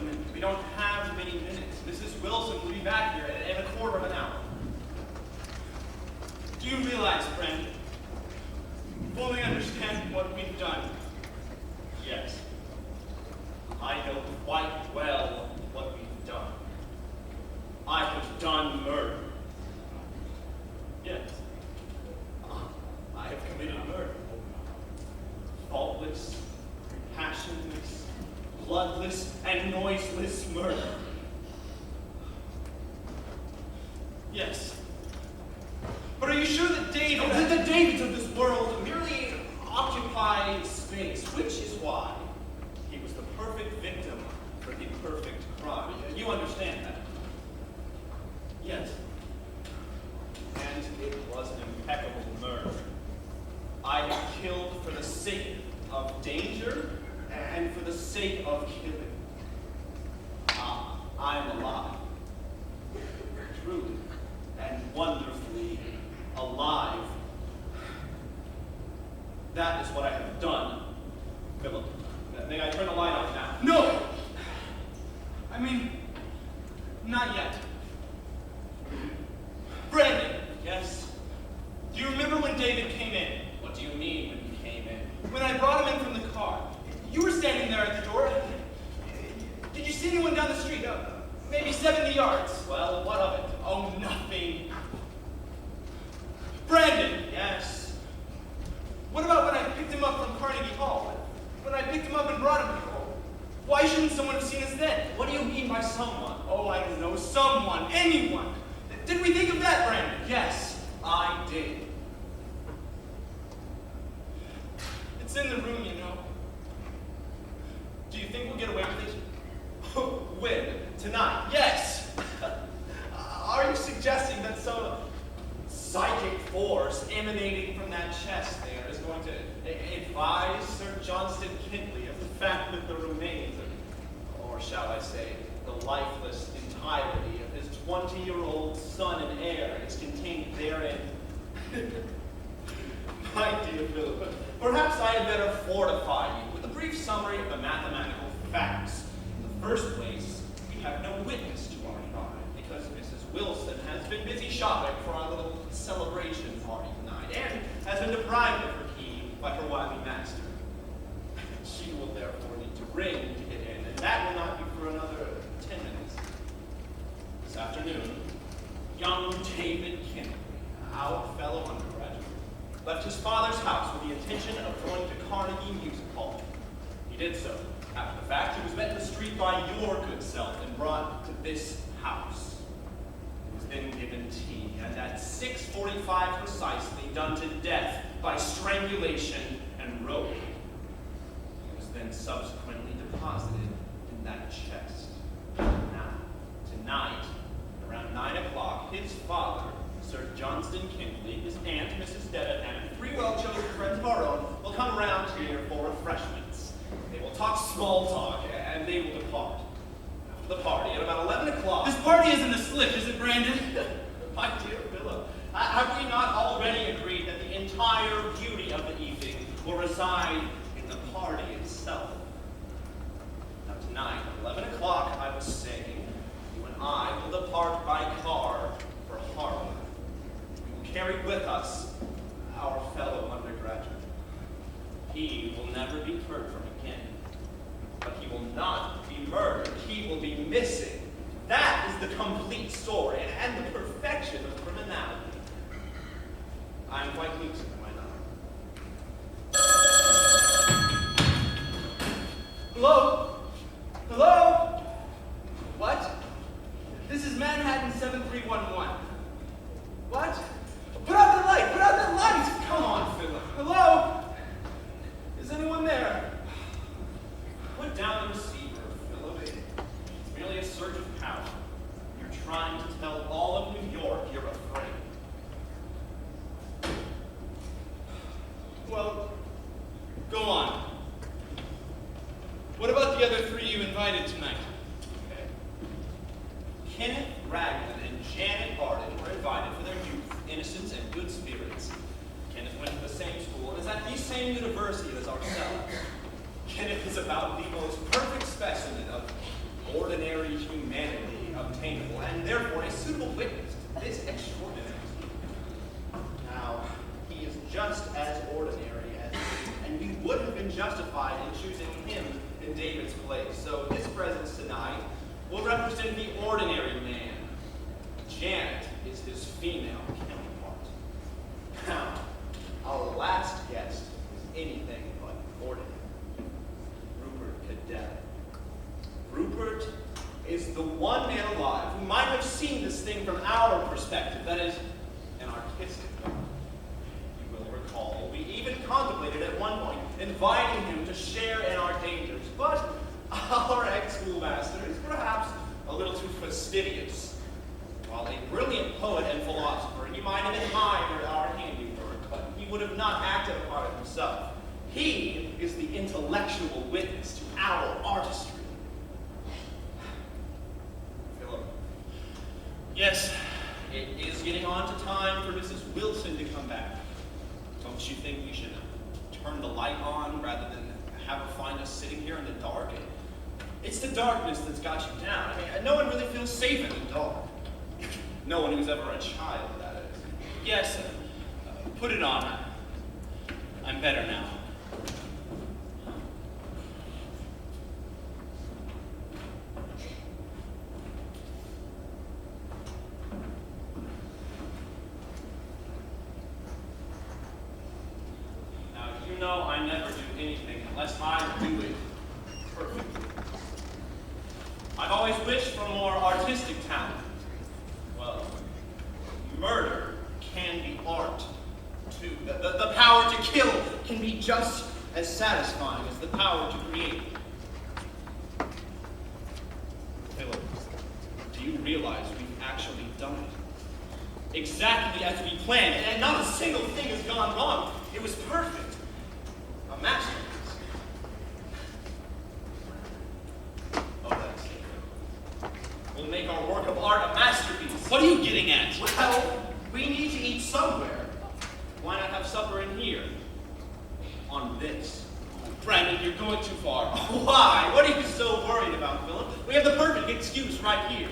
room. We don't have many minutes. Mrs. Wilson will be back here in a quarter of an hour. Do you realize, friend, fully understand what we've done? Yes. I know quite well what we've done. I have done murder. Yes. I have committed murder. Faultless, passionless, bloodless, and noiseless murder. Yes. But are you sure that the Davids of this world merely occupy space? Which is why he was the perfect victim for the perfect crime. You understand that? Yes. And it was an impeccable murder. I have killed for the sake of danger and for the sake of killing. I am alive. Truly and wonderfully alive. That is what I have done, Philip. May I turn the light on now? No! I mean, not yet. Brandon! Yes? Do you remember when David came in? What do you mean when he came in? When I brought him in from the car. You were standing there at the door. Did you see anyone down the street? Maybe 70 yards. Well, what of it? Oh, nothing. Brandon! Yes? What about when I picked him up from Carnegie Hall? When I picked him up and brought him here? Why shouldn't someone have seen us then? What do you mean by someone? Oh, I don't know. Someone. Anyone. Did we think of that, Brandon? Yes, I did. It's in the room, you know. Do you think we'll get away with it? When? Tonight? Yes! Are you suggesting that some psychic force emanating from that chest there is going to advise Sir Johnstone Kentley of the fact that the remains, or shall I say, the lifeless entirety of his 20-year-old son and heir is contained therein? My dear Philip, perhaps I had better fortify you with a brief summary of the mathematical facts. In the first place, we have no witness to our crime because Mrs. Wilson has been busy shopping for our little celebration party tonight and has been deprived of her key by her wily master. She will therefore need to ring to get in, and that will not be for another 10 minutes. This afternoon, young David Kentley, our fellow undergraduate, left his father's house with the intention of going to Carnegie Music Hall. He did so. After the fact, he was met in the street by your good self and brought to this house. He was then given tea, and at 6:45 precisely, done to death by strangulation and rope. He was then subsequently deposited in that chest. Now, tonight, around 9 o'clock, his father, Sir Johnstone Kentley, his aunt, Mrs. Debenham, and 3 well-chosen friends of our own will come around here for refreshments. They will talk small talk, and they will depart. After the party, at about 11 o'clock... This party isn't a slip, is it, Brandon? My dear Philip, have we not already agreed that the entire beauty of the evening will reside in the party itself? Now tonight, at 11 o'clock, I was saying, you and I will depart by car for Harlem. We will carry with us our fellow undergraduate. He will never be heard from again. But he will not be murdered. He will be missing. That is the complete story and the perfection of criminality. I am quite lucid, am I not? Hello? Hello? What? This is Manhattan 7311. What? Put out the light! Put out the light! Come on, Philip. Hello? Is anyone there? Put down the receiver, Philip. It's merely a surge of power. You're trying to tell all of New York you're afraid. Well, go on. What about the other 3 you invited tonight? Okay. Kenneth, Raglan, and Janet Arden were invited for their youth, innocence, and good spirits. Kenneth went to the same school and is at the same university as ourselves. Kenneth is about the most perfect specimen of ordinary humanity obtainable, and therefore a suitable witness to this extraordinary scheme. Now, he is just as ordinary as you, and we would have been justified in choosing him in David's place. So his presence tonight will represent the ordinary man. Janet is his female counterpart. Now, our last guest is anything but ordinary. Rupert Caddell. Rupert is the one man alive who might have seen this thing from our perspective, that is, an artistic one. You will recall, we even contemplated at one point inviting him to share in our dangers, but our ex-schoolmaster is perhaps a little too fastidious. While a brilliant poet and philosopher, he might have admired our handiwork, but he would have not acted upon it himself. He is the intellectual witness to our artistry. Philip. Yes, it is getting on to time for Mrs. Wilson to come back. Don't you think we should turn the light on rather than have her find us sitting here in the dark? It's the darkness that's got you down. I mean, no one really feels safe in the dark. No one who's ever a child, that is. Yes, put it on. I'm better now. Now, you know I never do anything unless I do it perfectly. I've always wished for more artistic talent. Well, murder can be art, too. The power to kill can be just as satisfying as the power to create. Philip, do you realize we've actually done it? Exactly as we planned, and not a single thing has gone wrong. It was perfect. A masterpiece. Oh, that's it. We'll make our work of art a masterpiece. What are you getting at? Well, we need to eat somewhere. Why not have supper in here? On this. Brandon, you're going too far. Why? What are you so worried about, Philip? We have the perfect excuse right here.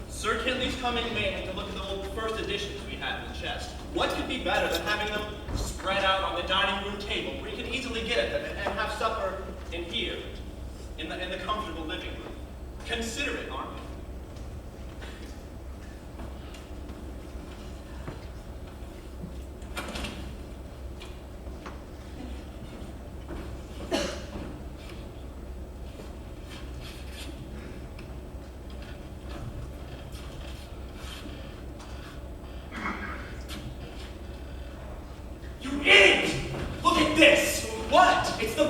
Sir Kentley's come in May to look at the old first editions we had in the chest. What could be better than having them spread out on the dining room table where you can easily get at them and have supper in here, in the comfortable living room? Consider it, aren't we?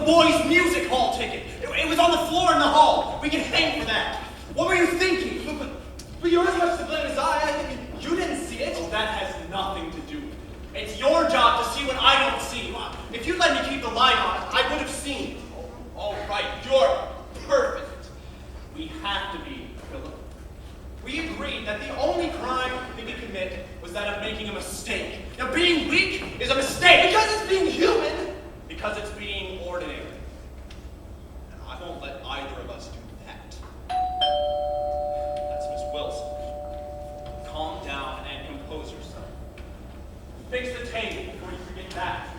Boys' music hall ticket. It was on the floor in the hall. We can hang for that. What were you thinking? But you're as much to blame as I think you didn't see it. Oh, that has nothing to do with it. It's your job to see what I don't see. If you'd let me keep the light on, I would have seen. All right, you're perfect. We have to be, Philip. We agreed that the only crime we could commit was that of making a mistake. Now, being weak is a mistake. Because it's being human. Because it's being ordinary. And I won't let either of us do that. That's Miss Wilson. Calm down and compose yourself. Fix the table before you forget that, too.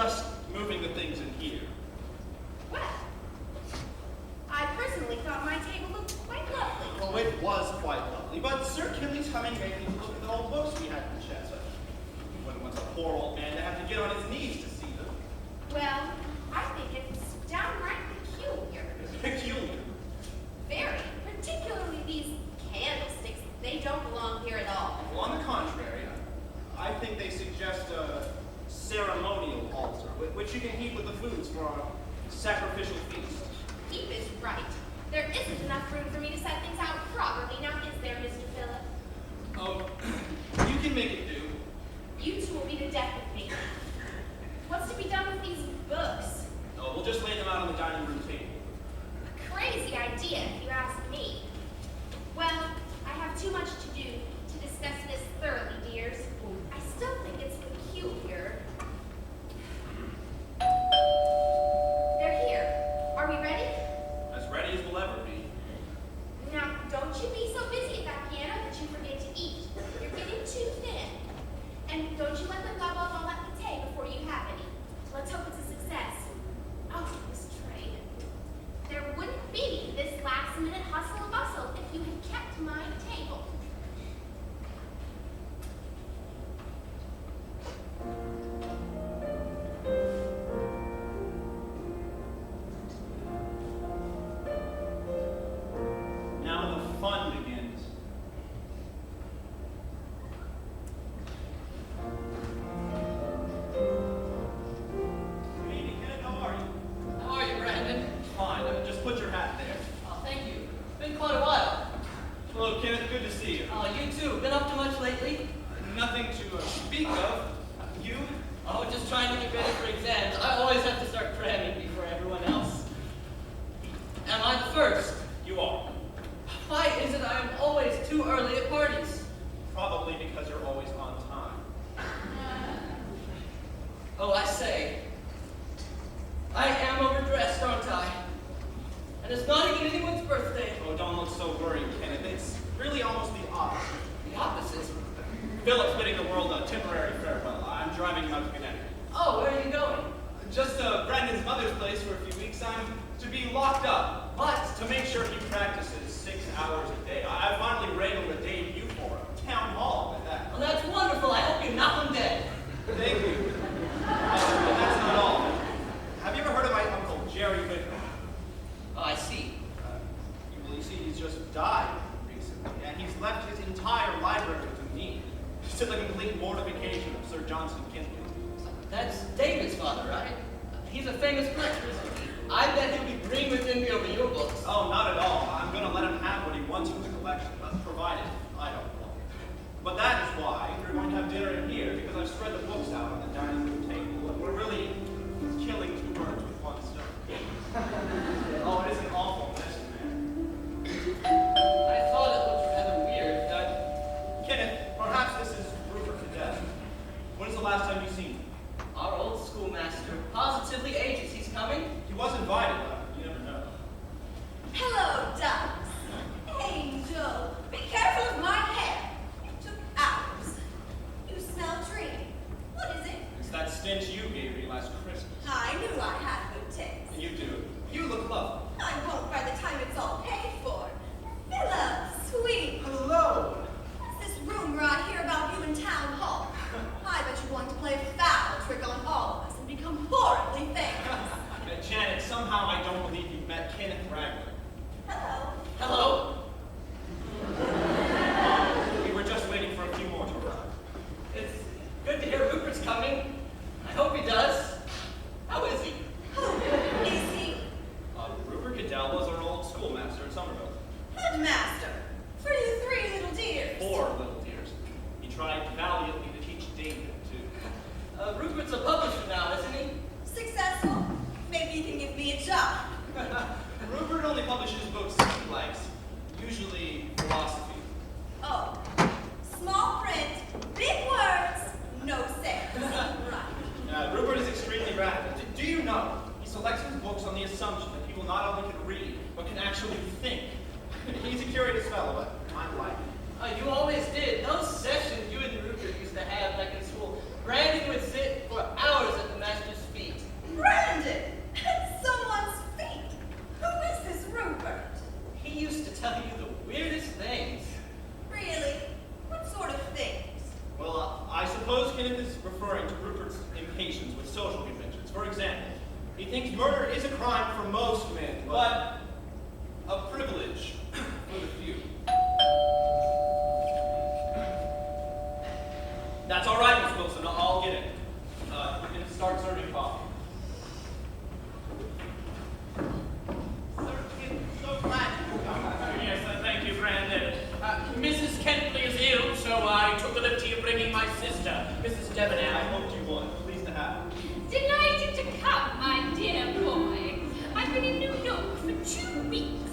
just moving the things in here. Well, I personally thought my table looked quite lovely. Oh, it was quite lovely, but Sir Kentley's coming made me look at the old books we had in the chest. He wouldn't want a poor old man to have to get on his knees to see them. Well, I think it's downright peculiar. Peculiar. Very. Particularly these candlesticks. They don't belong here at all. Well, on the contrary, I think they suggest a ceremonial altar, which you can heap with the foods for our sacrificial feast. Heap is right. There isn't enough room for me to set things out properly, now is there, Mr. Phillip? Oh, you can make it do. You two will be to death with me. What's to be done with these books? Oh, we'll just lay them out on the dining room table. A crazy idea, if you ask me. Well, I have too much to do to discuss this thoroughly, dears. I still think it's peculiar. They're here. Are we ready? As ready as we'll ever be. Now, don't you be so busy at that piano that you forget to eat. You're getting too thin. And don't you let them gobble up all that pate before you have any. Let's hope it's a success. Oh, this train. There wouldn't be this last-minute hustle and bustle if you had kept my table. Now the fun begins. Good evening, Kenneth. How are you? How are you, Brandon? Fine. Just put your hat there. Oh, thank you. Been quite a while. Hello, Kenneth. Good to see you. Oh, you too. Been up to much lately? Nothing to speak of. You? Oh, just trying to get ready for exams. I always have to start cramming before everyone else. Am I the first? You are. Why is it I am always too early at parties? Probably because you're always on time. Oh, I say. I am overdressed, aren't I? And it's not even anyone's birthday. Oh, don't look so worried, Kenneth. It's really almost the opposite. The opposite. Philip's bidding the world a temporary farewell. I'm driving him out to Connecticut. Oh, where are you going? Just Brandon's mother's place for a few weeks. I'm to be locked up. What? To make sure he practices 6 hours a day. I finally wrangled a debut for him. Town hall at that. Well, that's wonderful. I hope you knock him dead. Thank you. But that's not all. Have you ever heard of my uncle, Jerry Wyndham? Oh, I see. You see, he's just died recently, and he's left his entire library to me. To the complete mortification of Sir Johnstone Kentley. That's David's father, right? He's a famous collector, isn't he? I bet he'll be green with envy over your books. Oh, not at all. I'm going to let him have what he wants from the collection, provided I don't want it. But that is why we're going to have dinner in here, because I've spread the books out on the dining room table, and we're really killing 2 birds with 1 stone. Oh, it is an awful mess, man. I thought it looked rather weird. Kenneth, perhaps this is Rupert Caddell. When's the last time you've seen him? Our old schoolmaster positively ages. He's coming. He was invited, but you never know. Hello, ducks. Angel, be careful of my hair. It took hours. You smell dreamy. What is it? It's that stench you gave me last Christmas. I knew I had good taste. And you do. You look lovely. I won't by the time it's all paid for. Philip, sweet. Hello. What's this rumor I hear about you in town hall? I bet you're going to play a foul trick on all of us and become horribly famous. Janet, somehow I don't believe you've met Kenneth Raglan. Hello. Hello. We were just waiting for a few more to arrive. It's good to hear Rupert's coming. I hope he does. How is he? Who is he? Rupert Caddell was our old schoolmaster at Somerville. Headmaster. For you 3 little dears. 4 little dears. He tried valiantly to teach David, too. Rupert's a publisher now, isn't he? Successful? Maybe you can give me a job. Rupert only publishes books he likes, usually philosophy. Oh. Small print, big words, no sales. Right. Rupert is extremely radical. Do you know? He selects his books on the assumption that people not only can read, but can actually think. He's a curious fellow, but I like him. You always did. Those sessions you and Rupert used to have back in school. Brandon would sit for hours at the master's feet. social conventions. For example, he thinks murder is a crime for most men, but a privilege for the few. That's all right, Miss Wilson. I'll get it. You can start serving coffee. Sir, so glad you come. Yes, thank you, Brandon. Mrs. Kentley is ill, so I took the liberty of bringing my sister, Mrs. Debenham. I hoped you would. Pleased to have you. Delighted to come, my dear boy. I've been in New York for 2 weeks.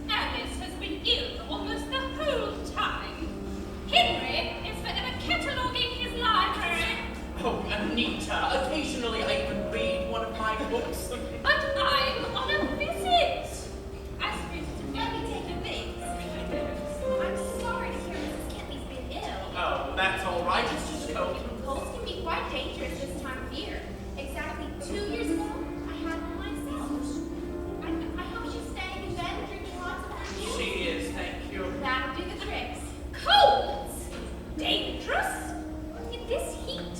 Alice has been ill almost the whole time. Henry is forever cataloging his library. Oh, Anita, occasionally I even read one of my books. But I'm on a visit. I suppose let me take a bit. I'm sorry to hear Mrs. Kentley's been ill. Oh, that's all right. It's just cold. Colds can be quite dangerous this time of year. Exactly 2 years ago, I had one myself. I hope she's staying in bed and drinking lots of fruit juice. She is, thank you. That'll do the tricks. Colds? Dangerous? In this heat?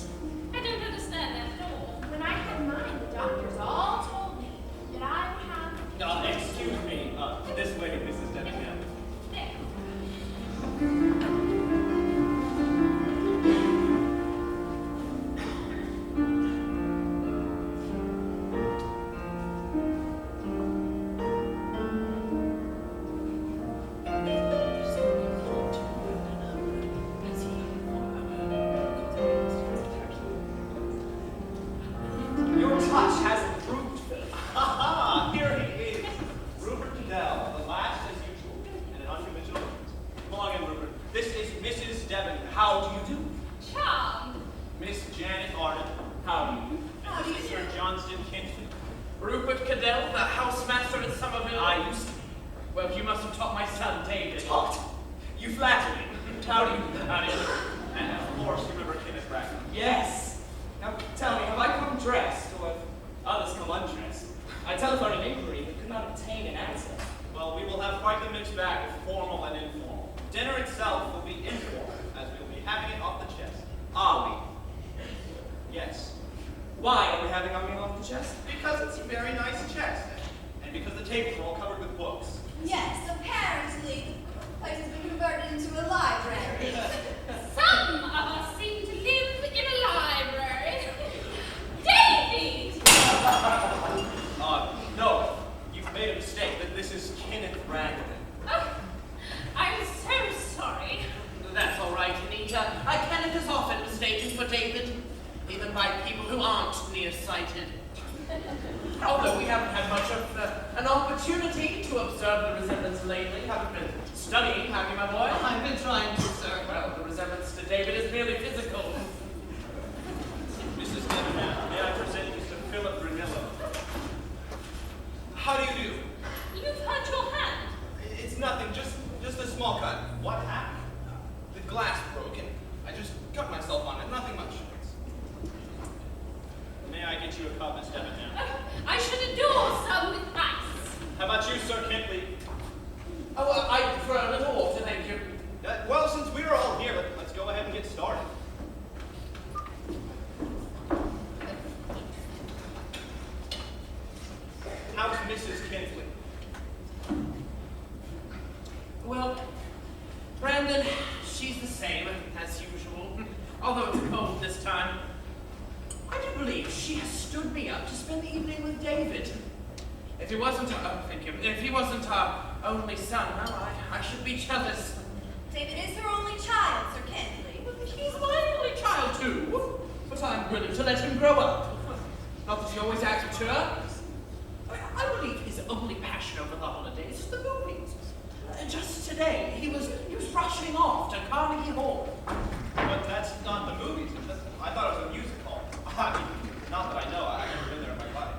I don't understand that at all. When I had mine, the doctors all told me that I would have... Excuse me. This way, Mrs. Debenham. There. Your touch has improved, Philip. Ha ha! Here he is. Rupert Caddell, the last as usual, and an unconventional. Come along in, Rupert. This is Mrs. Debenham. How do you do? Charmed. Miss Janet Arden. How do you do? How do And you this is Sir do? Johnstone Kentley. Rupert Caddell, the housemaster at Somerville. I used to. Well, you must have taught my son David. Taught. You flatter me. How do you do? How do you do? And of course, you remember Kenneth Raglan. Yes. Now tell me, have I come dressed, or have others come undressed? I telephoned an inquiry, but could not obtain an answer. Well, we will have quite the mixed bag of formal and informal. Dinner itself will be informal, as we will be having it off the chest. Are we? Yes. Why are we having our meal off the chest? Because it's a very nice chest, and because the tables are all covered with books. Yes, apparently the place has been converted into a library. Some of us seem to live in a library. David! No, you've made a mistake. That this is Kenneth Raglan. Oh, I'm so sorry. That's all right, Anita. Kenneth is often mistaken for David, even by people who aren't nearsighted. Although we haven't had much of an opportunity to observe the resemblance lately. Haven't been studying, have you, my boy? I've been trying to, sir. Well, the resemblance to David is merely physical. Mrs. Debenham, may I present Mr. Philip Granillo? How do you do? You've hurt your hand. It's nothing, just a small cut. What happened? The glass broke and I just cut myself on it. Nothing much. May I get you a cup, Miss Debenham? I should adore some with ice. How about you, Sir Kentley? Oh, I prefer a little water, thank you. Well, since we're all here, let's go ahead and get started. How's Mrs. Kentley? Well, Brandon, she's the same as usual, although it's cold this time. I do believe she has stood me up to spend the evening with David. If he wasn't our only son, well, I should be jealous. David is her only child, Sir Kentley. He's my only child too, but I'm willing to let him grow up. Not that he always acts mature. I believe his only passion over the holidays is the movies. Just today, he was rushing off to Carnegie Hall. But that's not the movies. I thought it was a music hall. I mean, not that I know. I've never been there in my life.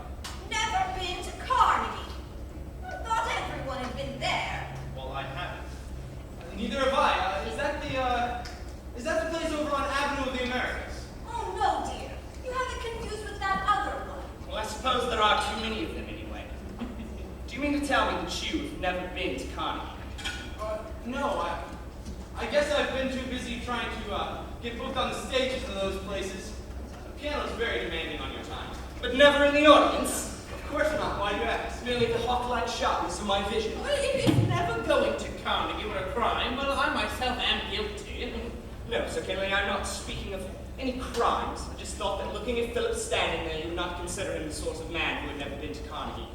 Never been to Carnegie. I thought everyone had been there. Well, I haven't. Neither have I. Is that the place over on Avenue of the Americas? Oh, no, dear. You have it confused with that other one. Well, I suppose there are too many of them anyway. Do you mean to tell me that you have never been to Carnegie? No, I guess I've been too busy trying to get booked on the stages of those places. The piano's very demanding on your time. never in the audience? Of course not. Why do you ask? Merely the hawk-like sharpness of my vision. Well, if it's never going to Carnegie were a crime, well, I myself am guilty. No, Sir Kentley, I'm not speaking of any crimes. I just thought that looking at Philip standing there, you would not consider him the sort of man who had never been to Carnegie.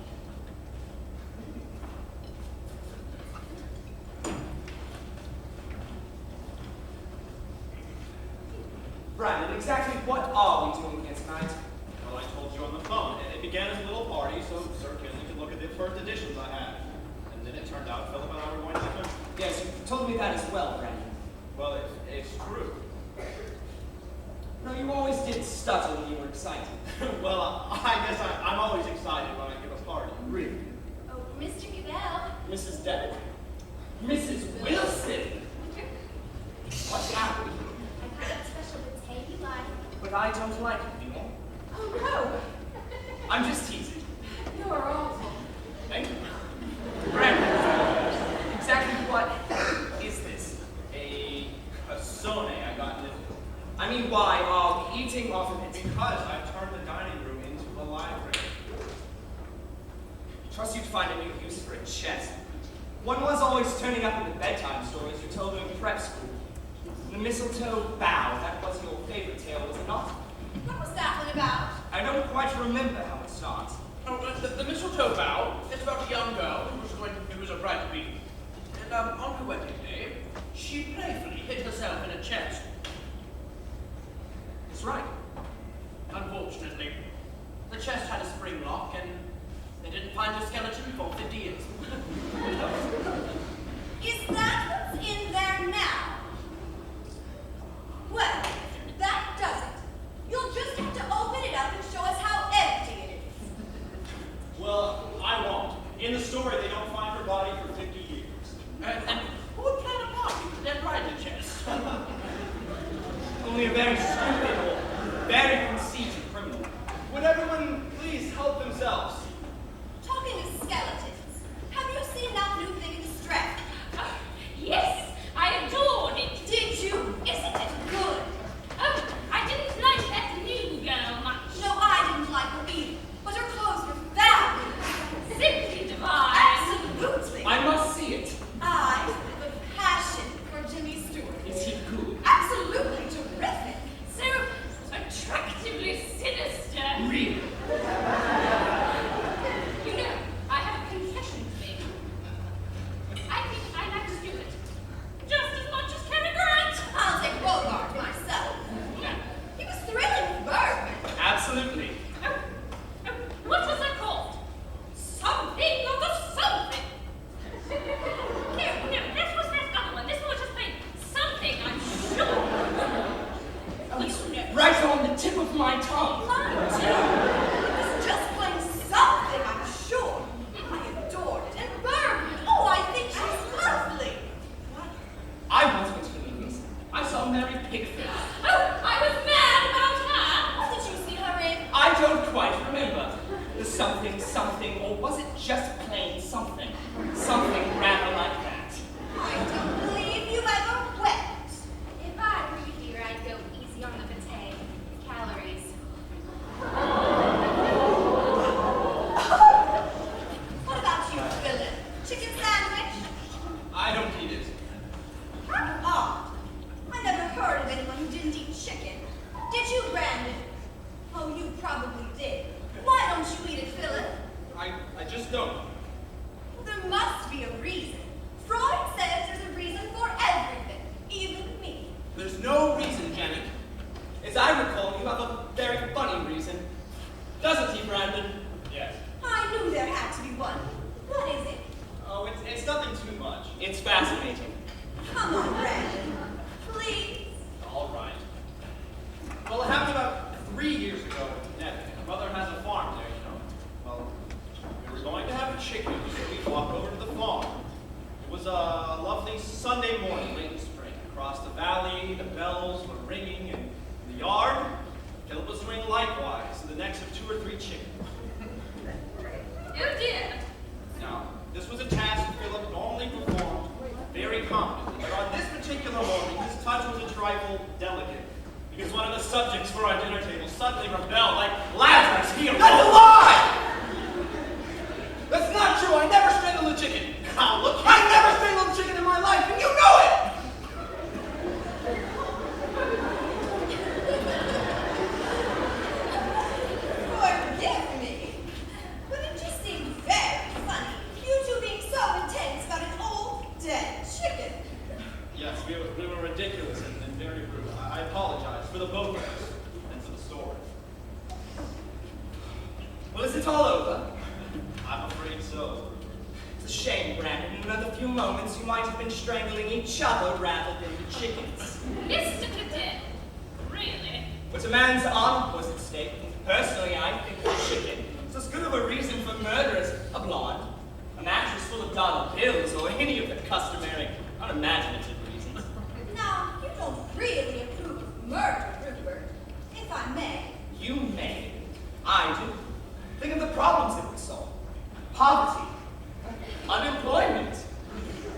Brandon, exactly what are we doing here tonight? Well, I told you on the phone. It began as a little party, so Sir Kentley could look at the first editions I had. And then it turned out Philip and I were going to the country. Yes, you told me that as well, Brandon. Well, it's true. No, you always did stutter when you were excited. Well, I guess I'm always excited when I give a party. Really? Oh, Mr. Caddell. Mrs. Debenham? Mrs. Wilson? What's happening? I've got a special potato you like. But I don't like it anymore. Oh, no. I'm just teasing. You're awful. Thank you. Brandon, exactly what is this? A cassone I got in Italy. I mean, why are we eating off of it? Because I've turned the dining room into a library. Trust you to find a new use for a chest. One was always turning up in the bedtime stories you told during prep school. The mistletoe bough, that was your favorite tale, was it not? What was that one about? I don't quite remember how it starts. Oh, the mistletoe bough is about a young girl who was a bride to be. And on her wedding day, she playfully hid herself in a chest. That's right. Unfortunately, the chest had a spring lock, and they didn't find her skeleton for 50 years. Is that what's in there now? Well, that does it. You'll just have to open it up and show us how empty it is. Well, I won't. In the story, they don't find her body for 50 years. And who would plan a party with a dead bridal chest? Only a very stupid or very conceited criminal. Would everyone please help themselves? Talking of skeletons, have you seen that new thing in distress? Yes, I adored it. Did you? Isn't it good? Oh, I didn't like that new girl much. No, I didn't like her either, but her clothes were fabulous. Simply divine. Absolutely. I must see it. I have a passion for Jimmy Stewart. Is he good? Absolutely terrific. So attractively sinister. Really? You know, I have a confession to make. I think I like Stewart just as much as Cary Grant. I'll take Bogart myself. He was thrilling with Bergman. Absolutely. Oh, what was that called? Something of the something. No, this was that other one. This one was just plain something, I'm sure. You know. Right on the tip of my tongue. Mine too. It was just plain something, I'm sure. I adored it. And Bergman, oh, I think she's lovely. I once went to the movies. I saw Mary Pickford. Oh, I was mad about her. What did you see her in? I don't quite remember. The something, or was it just plain something? Something rather like that. I don't believe you ever went. If I were you here, I'd go easy on the potato. Calories. What about you, Philip? Chicken sandwich? I don't eat it. Odd. I never heard of anyone who didn't eat chicken. Did you, Brandon? Oh, you probably did. Why don't you eat it, Philip? I just don't. There must be a reason. Freud says there's a reason for everything, even me. There's no reason, Janet. As I recall, you have a very funny reason. Doesn't he, Brandon? Yes. I knew there had to be one. What is it? Oh, it's nothing too much. It's fascinating. Come on, Brandon. Please. All right. Well, it happened about 3 years ago in Kenneth. My mother has a farm there, you know. Well, we were going to have a chicken, so we walked over to the farm. It was a lovely Sunday morning, late in spring. Across the valley, the bells were ringing, and in the yard, Philip was doing likewise to the necks of 2 or 3 chickens. Oh dear. Now, this was a task Philip normally performed very competently, but on this particular morning, his touch was a trifle delicate, because one of the subjects for our dinner table suddenly rebelled like Lazarus. He arose. It's a shame, Brandon. In another few moments, you might have been strangling each other rather than the chickens. Mr. Caddell, really? But a man's honor was at stake. Personally, I think the chicken is as good of a reason for murder as a blonde, a mattress full of dollar bills, or any of the customary, unimaginative reasons. Now, you don't really approve of murder, Rupert, if I may. You may. I do. Think of the problems it would solve. Poverty, unemployment,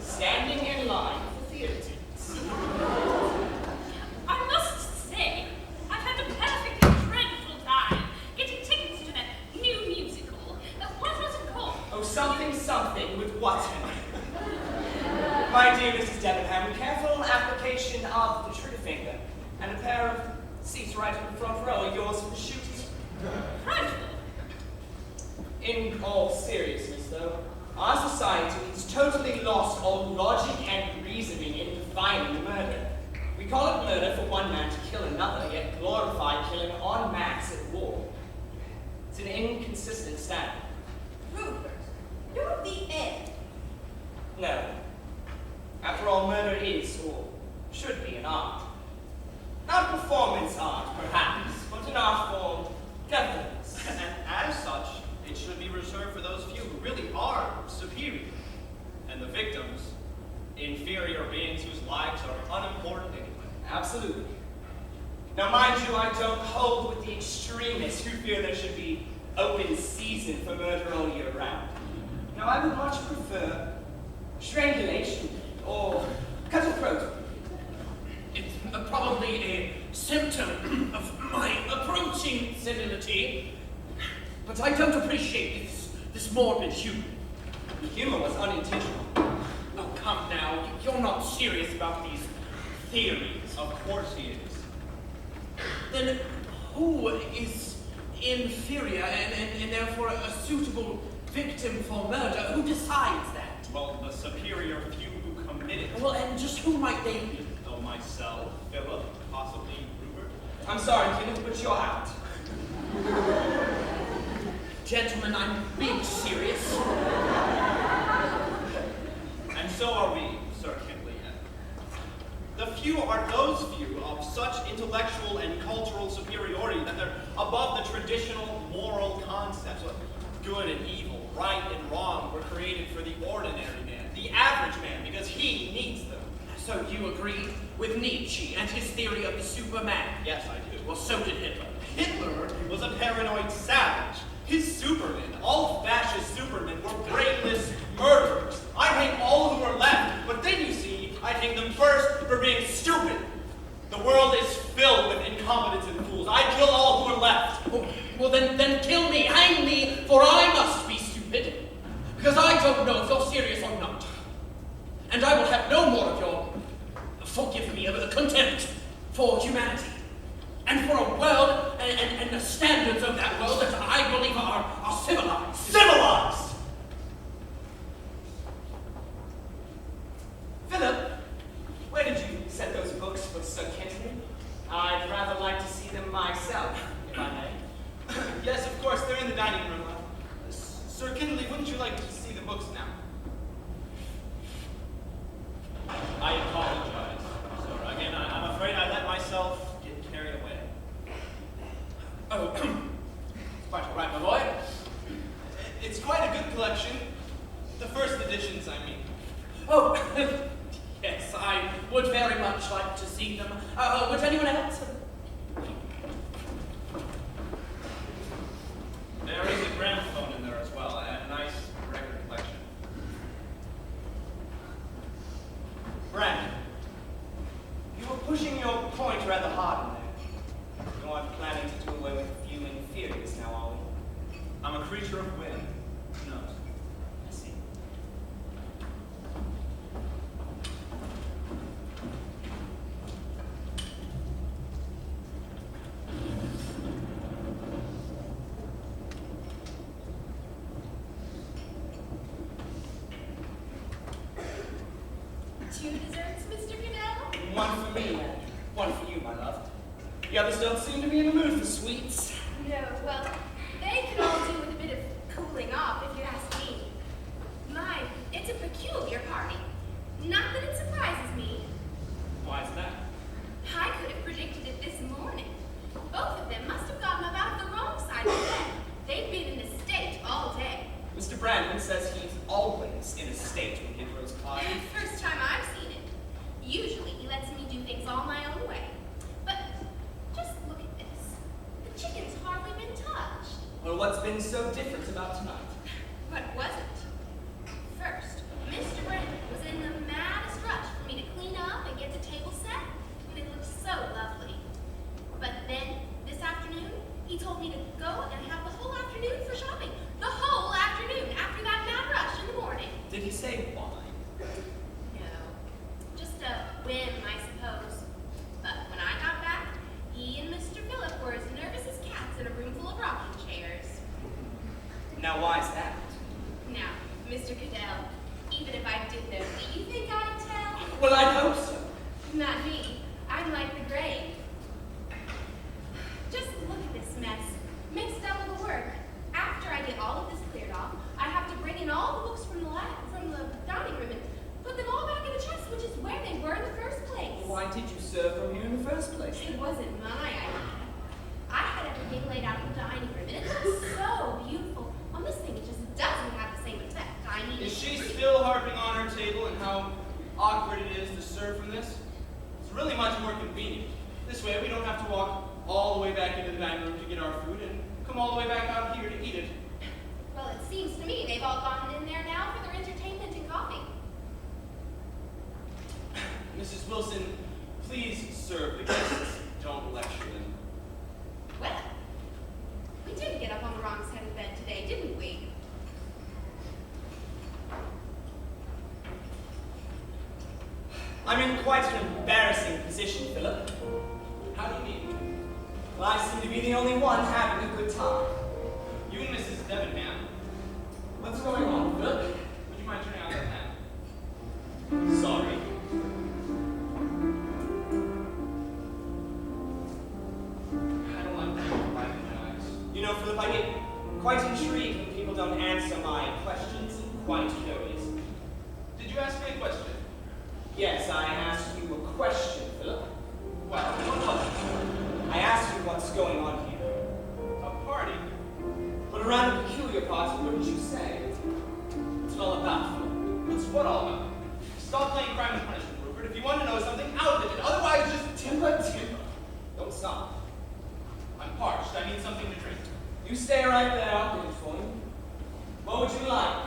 standing in line for theater tickets. I must say, I've had a perfectly dreadful time getting tickets to that new musical. What was it called? Oh, something with what? My dear Mrs. Debenham, careful application of the trigger finger and a pair of seats right in the front row are yours for the shoot. Frightful. In all seriousness, though, our society has totally lost all logic and reasoning in defining murder. We call it murder for one man to kill another, yet glorify killing en masse at war. It's an inconsistent standard. Rupert, you're the end. No. After all, murder is, or should be, an art. Not performance art, perhaps, but an art form, governance. And as such, it should be reserved for those few who really are superior, and the victims, inferior beings whose lives are unimportant anyway. Absolutely. Now, mind you, I don't hold with the extremists who fear there should be open season for murder all year round. Now, I would much prefer strangulation or cut a throat. It's probably a symptom of my approaching senility, but I don't appreciate this morbid humor. The humor was unintentional. Oh, come now. You're not serious about these theories. Of course he is. Then who is inferior and therefore a suitable victim for murder? Who decides that? Well, the superior few who committed it. Well, and just who might they be? Oh, myself, Philip, possibly Rupert. I'm sorry, Kenneth, but you're out. Gentlemen, I'm being serious. And so are we, Sir Kentley. The few are those few of such intellectual and cultural superiority that they're above the traditional moral concepts of good and evil, right and wrong were created for the ordinary man, the average man, because he needs them. So you agree with Nietzsche and his theory of the Superman? Yes, I do. Well, so did Hitler. Hitler was a paranoid savage. His Supermen, all fascist Supermen, were brainless murderers. I'd hang all who were left, but then you see, I'd hang them first for being stupid. The world is filled with incompetents and fools. I'd kill all who are left. Well, then kill me, hang me, for I must be stupid. Because I don't know if you're serious or not. And I will have no more of your, forgive me, of contempt for humanity. And for a world and the standards of that world that I believe are civilized. Civilized! Philip, where did you set those books for Sir Kentley? I'd rather like to see them myself, if I may. Yes, of course, they're in the dining room. Sir Kentley, wouldn't you like to see the books now? I apologize, sir. Again, I'm afraid I let myself get carried away. Oh, quite all right, my boy. It's quite a good collection. The first editions, I mean. Oh, yes, I would very much like to see them. Would anyone else? There is a gramophone in there as well, and a nice record collection. Brandon, you were pushing your point rather hard in there. You aren't planning to do away with a few inferiors now, are we? I'm a creature of wind. No. I see. Two desserts, Mr. Caddell? One for me, and one for you, my love. The others don't seem to be in the mood for sweets. No, well, they could all do with a bit of cooling Brandon says he's always in a state when he throws cards. First time I've seen it. Usually he lets me do things all my own way. But just look at this. The chicken's hardly been touched. Well, what's been so different about tonight? What wasn't? First, Mr. Brandon was in the maddest rush for me to clean up and get the table set, and it looked so lovely. But then, this afternoon, he told me to go and have the whole afternoon for shopping. The whole afternoon after that mad rush in the morning. Did he say why? No, just a whim, I suppose. But when I got back, he and Mr. Phillip were as nervous as cats in a room full of rocking chairs. Now, why's that? Now, Mr. Caddell, even if I did know, do you think I'd tell? Well, I hope so. Not me. I'm like the grave. Just look at this mess. Makes double the work. After I get all of this cleared off, I have to bring in all the books from the dining room and put them all back in the chest, which is where they were in the first place. Why did you serve from here in the first place? It wasn't my idea. I had everything laid out in the dining room, and it looks so beautiful. On this thing, it just doesn't have the same effect. I mean, Is it's she pretty. still harping on her table and how awkward it is to serve from this? It's really much more convenient. This way, we don't have to walk all the way back into the dining room to get our food and come all the way back out here to eat it. Well, it seems to me they've all gone in there now for their entertainment and coffee. Mrs. Wilson, please serve the guests. Don't lecture them. Well, we did get up on the wrong side of the bed today, didn't we? I'm in quite an embarrassing position, Philip. How do you mean? Well, I seem to be the only one having a good time. You and Mrs. Debenham. What's going on, Philip? Would you mind turning on that lamp? Sorry. I don't like that light in my eyes. You know, Philip, I get quite intrigued when people don't answer my questions and quite curious. Did you ask me a question? Yes, I asked you a question, Philip. Well, what was it? I asked you what's going on here. A party? But around the peculiar parts, what did you say? What's it all about, Philip? What's what all about? Stop playing crime and punishment, Rupert. If you want to know something, out with it. Otherwise, just Timber. Don't stop. I'm parched. I need something to drink. You stay right there, I'll get it for you. What would you like?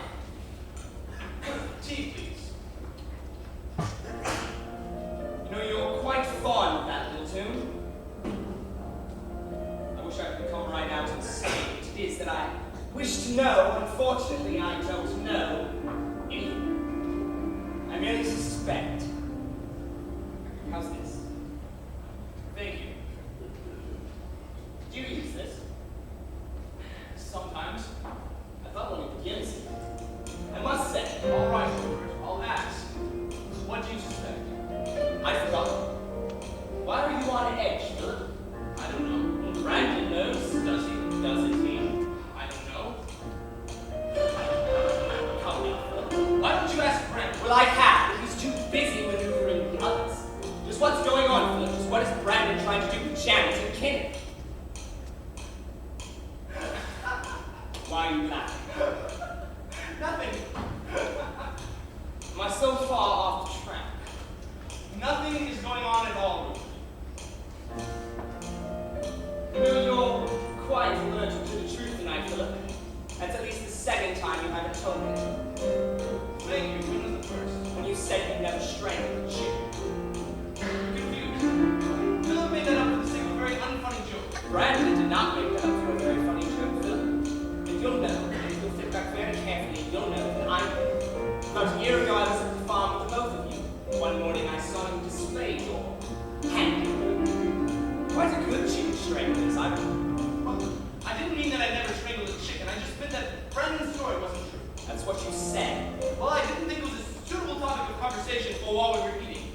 Tea, please. You know, you're quite fond of that little tune. I wish I could come right out and say what it is that I wish to know. Unfortunately, I don't know anything. I merely suspect. How's this? Thank you. Do you use this? Sometimes. I thought only beginners. I must say, All right, Rupert. I'll ask. What do you suspect? I forgot. Why are you on edge, Philip? I don't know. Well, Brandon knows. Does he? Doesn't he? I don't know. Come now, Philip. Why don't you ask Brent? Well, I have. He's too busy maneuvering the others. Just what's going on, Philip? Just what is Brandon trying to do with Janet and Kenneth? Why are you laughing? Nothing. Am I so far off the track? Nothing is going on at all, Rupert. You know, you're quite allergic to the truth tonight, Philip. That's at least the second time you haven't told me. Thank you. When was the first? When you said you never strangled a chick. Confused. Philip made that up for the sake of a very unfunny joke. Brandon did not make that up for a very funny joke, Philip. And you'll know, if you'll think back very carefully, you'll know that I know. About a year ago, I was at the farm with the both of you. One morning, I saw you display your handiwork. Quite a good chicken stranglers, I believe. Well, I didn't mean that I never strangled a chicken. I just meant that Brandon's story wasn't true. That's what you said. Well, I didn't think it was a suitable topic of conversation for while we were eating.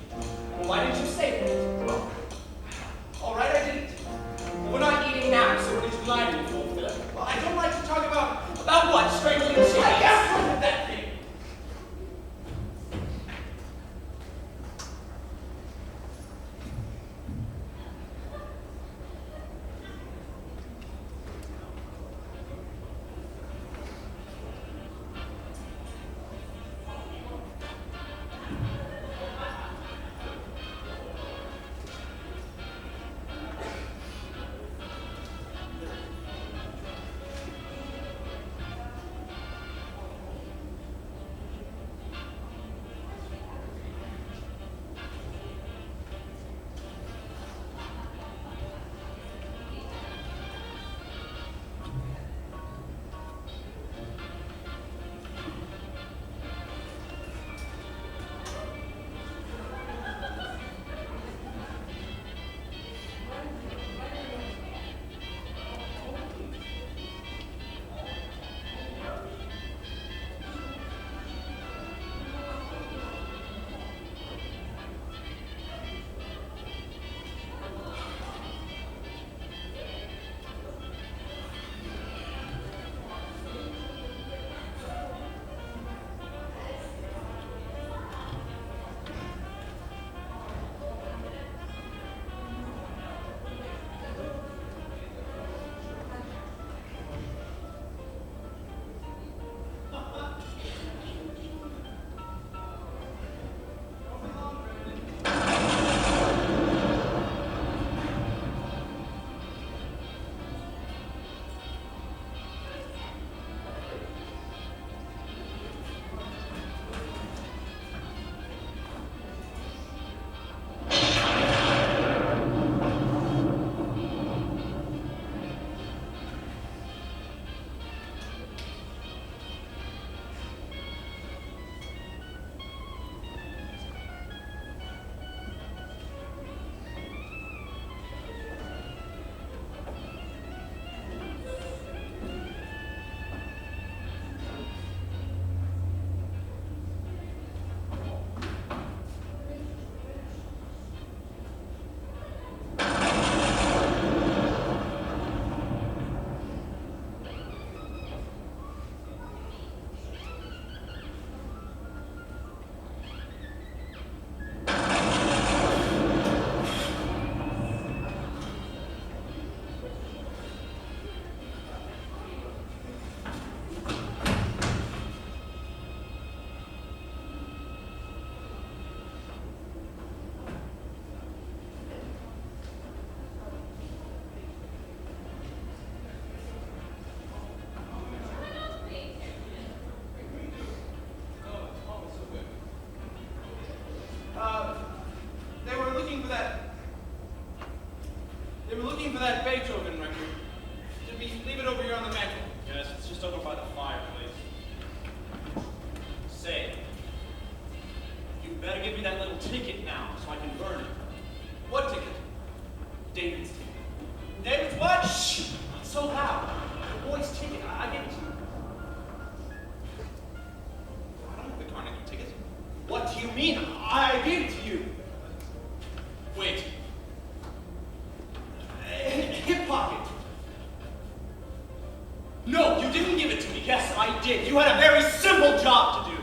No, you didn't give it to me. Yes, I did. You had a very simple job to do.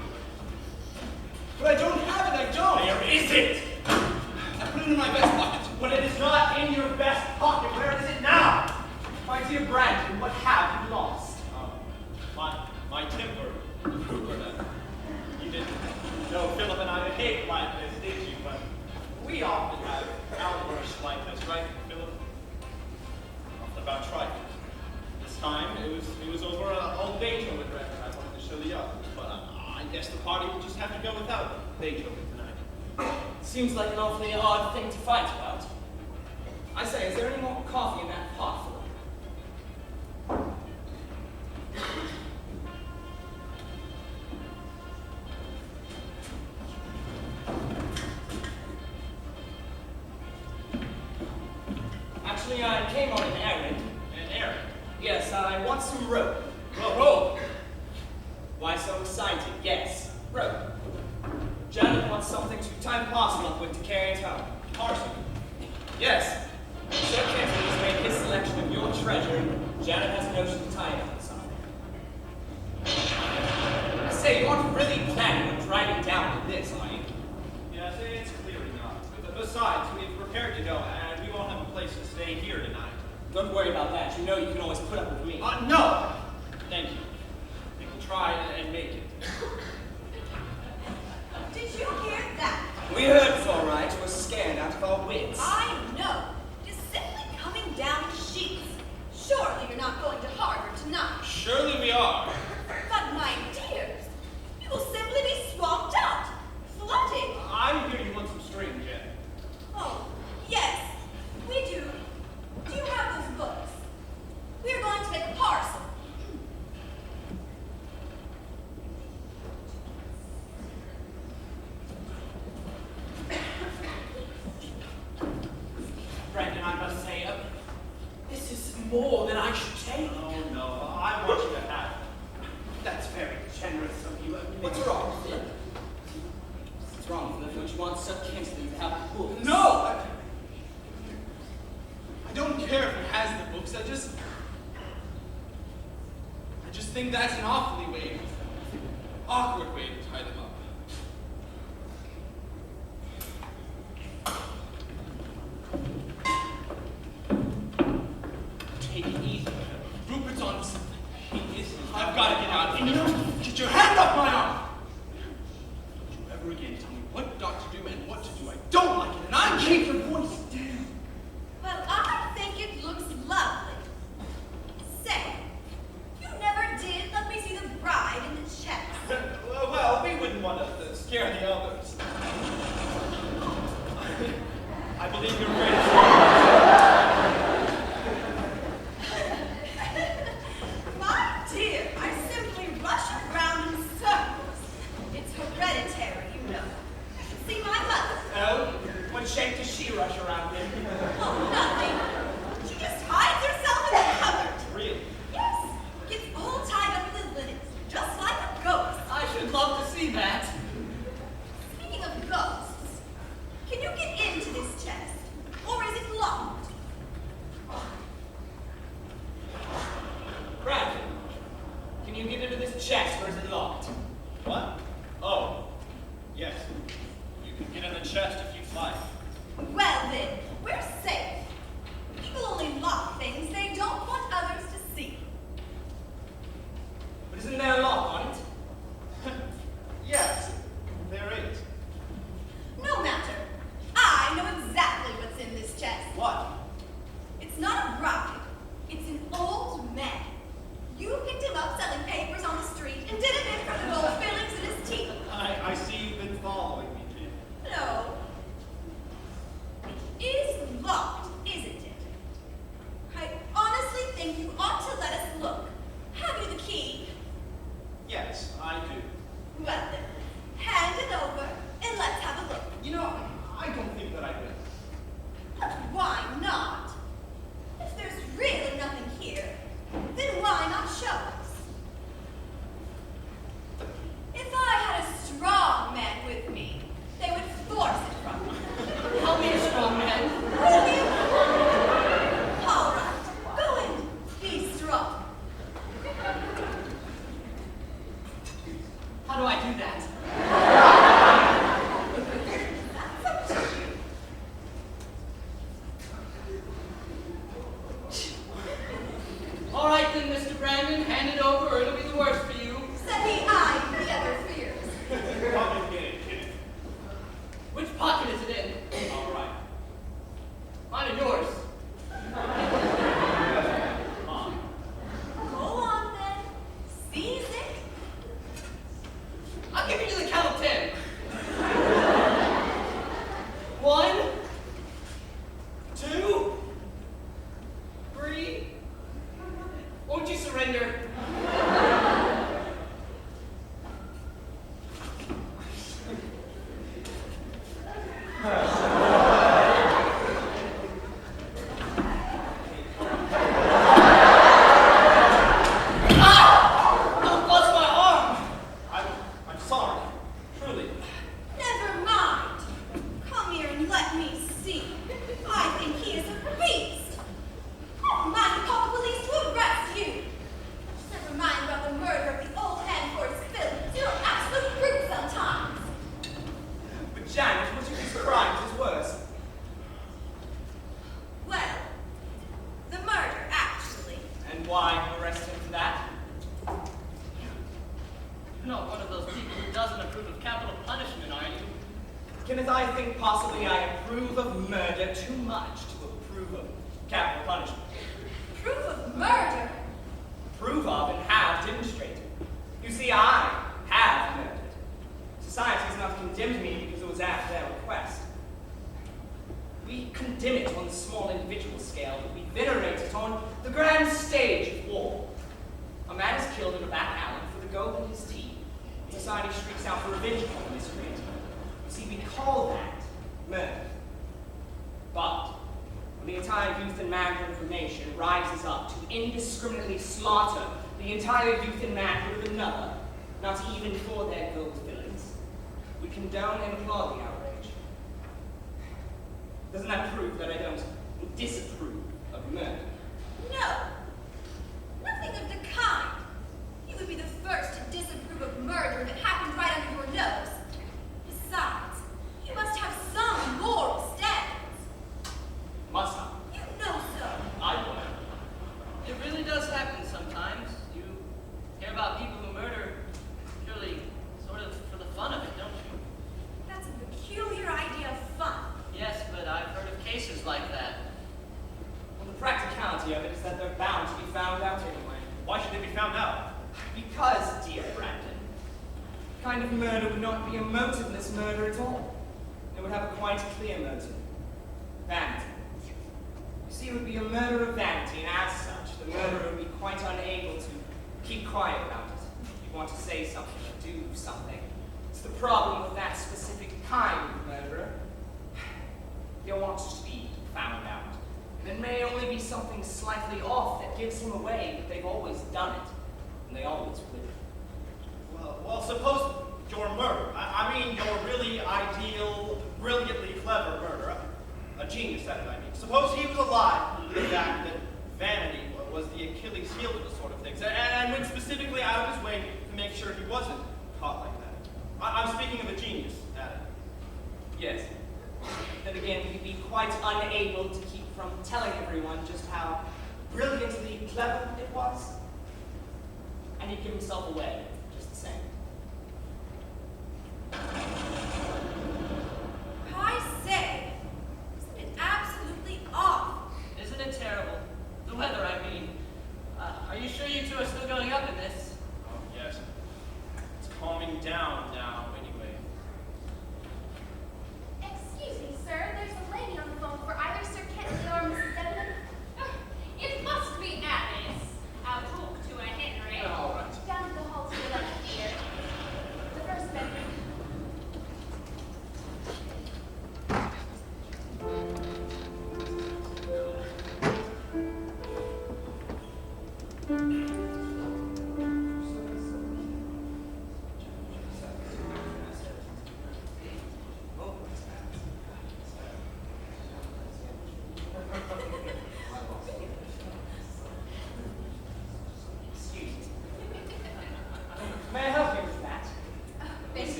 But I don't have it, I don't. Where is it? I put it in my vest pocket. But it is not in your vest pocket. Where is it now? My dear Brandon, what have you lost? My temper. Rupert, you didn't know Philip and I hate like this, did you? But we often have outbursts like this, right, Philip? Often about trifles. This time, it was over an old Beethoven record I wanted to show the others. But I guess the party will just have to go without Beethoven tonight. Seems like an awfully odd thing to fight about. I say, is there any more coffee in that pot, Philip? Actually, I came on an errand. An errand? Yes, I want some rope. Rope? Why so excited? Yes, rope. Janet wants something to tie the parcel up with to carry it home. Parcel? Yes. Sir Kentley has made his selection of your treasure, and Janet has a notion to tie it up with something. I say, you aren't really planning on driving down to this, are you? Yes, it's clearly not. Besides, we've prepared to go, and we won't have a place to stay here tonight. Don't worry about that. You know you can always put up with me. No! Thank you. We will try and make it. Did you hear that? We heard it was all right. We're scared out of our wits. I know. It is simply coming down in sheets. Surely you're not going to Harvard tonight. Surely we are. But my dears, you will simply be swamped out, flooded. I hear you want some string, Jen. Oh, yes, we do. Do you have those books? We are going to make a parcel. Brandon, I must say, this is more than I should take. Oh, no. I want you to have it. That's very generous of you. What's wrong, Philip? What's wrong, Philip? Don't you want Sir Kentley to have the books? No! I don't care if he has the books. I just think that's an awkward way to tie them up. Take it easy. Rupert's on something. He isn't. I've got to get out of here. Get your hand off my arm! Don't you ever again tell me what not to do and what to do. I don't like it, and I'm keep your voice down. Well, I think it looks lovely. Say, you never did let me see the bride in the chest. Well, we wouldn't want to scare the others. I believe you're ready. My dear, I simply rush around in circles. It's hereditary, you know. See my mother? Oh? What shape does she rush around in? Oh, nothing. She just hides herself in the cupboard. Really? Yes, gets all tied up in the linen, just like a ghost. I should love to see that. Speaking of ghosts, can you get into this chest? Or is it locked? Brandon, can you get into this chest or is it locked? What? Oh, yes. You can get in the chest if you'd like. Well then, we're safe. People only lock things they don't want others to see. But isn't there a lock on it? Yes, there is. No matter. I know exactly what's in this chest. What? It's not a bride. It's an old man. You picked him up selling papers on the street and did him in for the gold fillings in his teeth. I see you've been following me, Jen. No. It is locked, isn't it? I honestly think you ought to let us look. Have you the key? Yes, I do. Well then, hand it over and let's have a look. You know, I don't think that I will. But why not? If there's really nothing here, then why not show us? If I had a strong man with me, they would force it from me. Help me, strong man. Will you? All right, go and be strong. do I do that? All right then, Mr. Brandon, hand it over or it'll be the worst for you. Said he eyed the other fears. Pocket in it, Kenneth. Which pocket is it in? All right. Mine or yours? Mom. Go on then. Seize it. I'll give you the count of 10. 1, 2, 3. Won't you surrender? I'm sorry. Truly. Never mind. Come here and let me see. I think he is a beast. Never mind to call the police to arrest you. Never mind about the murder of the old hand for his filth. You're an absolute brute sometimes. But Janet, which of these crimes is worse? Well, the murder, actually. And why arrest him for that? You're not one of those people who doesn't approve of capital punishment, are you? Kenneth, I think possibly I approve of murder too much to approve of capital punishment. Proof of murder. Approve of and have demonstrated. You see, I have murdered. Society has not condemned me because it was at their request. We condemn it on the small individual scale, but we venerate it on the grand stage of war. A man is killed in a back alley for the gold in his teeth. Society shrieks out for revenge upon the miscreant. You see, we call that murder. But when the entire youth and manhood of the nation rises up to indiscriminately slaughter the entire youth and manhood of another, not even for their gold fillings, we condone and applaud the outrage. Doesn't that prove that I don't disapprove of murder? No. Nothing of the kind. You would be the first to disapprove of murder if it happened right under your nose. Besides, you must have some moral standards. Must I? You know so. I will. It really does happen sometimes. You hear about people who murder purely sort of for the fun of it, don't you? That's a peculiar idea of fun. Yes, but I've heard of cases like that. Well, the practicality of it is that they're bound to be found out anyway. Why should they be found out? Because, dear Brandon, the kind of murder would not be a motiveless murder at all. It would have a quite clear motive. Vanity. You see, it would be a murder of vanity, and as such, the murderer would be quite unable to keep quiet about it. You want to say something or do something. It's the problem with that specific kind of murderer. He wants to be found out. And it may only be something slightly off that gives him away, but they've always done it. And they always will. Well, suppose you're a murderer. I mean, you're a really ideal, brilliantly clever murderer. A genius at it, I mean. Suppose he was alive to the fact that vanity was the Achilles heel of this sort of things, and went specifically out of his way to make sure he wasn't caught like that. I'm speaking of a genius at it. Yes. Then again, he'd be quite unable to keep from telling everyone just how brilliantly clever it was. And he'd give himself away just the same. I say, isn't it absolutely off? Isn't it terrible? The weather, I mean. Are you sure you two are still going up in this? Oh, yes. It's calming down now, anyway. Excuse me, sir. There's a lady on the phone for either Sir Kentley or Mrs. Debenham. It must be Alice. I'll talk to her, Henry. All right. Down to the hall to the left.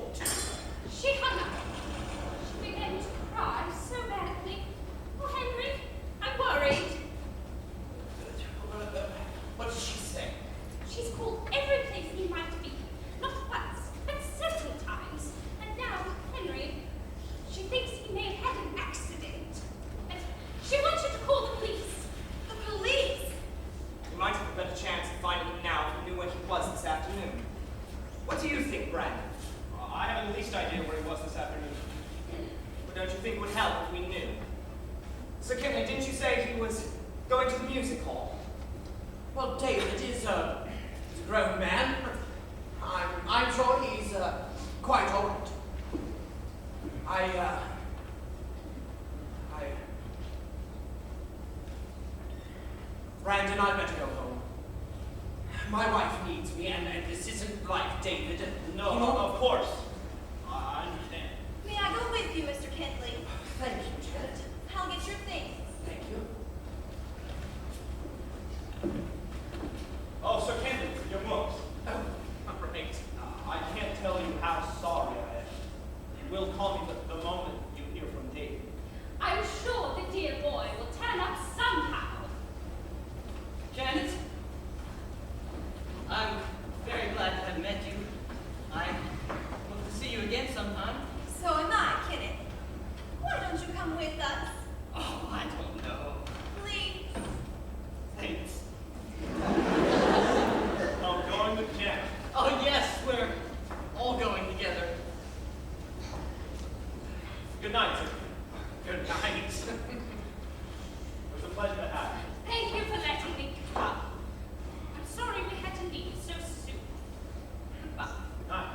talk to. She hung up. She began to cry so badly. Oh, Henry, I'm worried. What did she say? She's called every place he might be. Not once, but several times. And now, Henry, she thinks he may have had an accident. And she wants you to call the police. The police? We might have a better chance of finding him now if we knew where he was this afternoon. What do you think, Brandon? I haven't the least idea where he was this afternoon. But don't you think it would help if we knew? So, Kentley, didn't you say he was going to the music hall? Well, David is a grown man. I'm sure he's quite all right. Brandon, I'd better go home. My wife needs me, and this isn't like David. No, of course. I understand. May I go with you, Mr. Kentley? Thank you, Janet. I'll get your things. Thank you. Oh, Sir Kentley, your books. Oh, right. I can't tell you how sorry I am. You will call me the moment you hear from David. I'm sure the dear boy will turn up somehow. Janet, I'm very glad to have met you. I hope to see you again sometime. So am I, Kenneth. Why don't you come with us? Oh, I don't know. Please. Thanks. I'm going with Janet. Oh, yes, we're all going together. Good night, sir. Good night. It was a pleasure to have you. Thank you for letting me come. I'm sorry we had to leave so soon. Goodbye. Good night.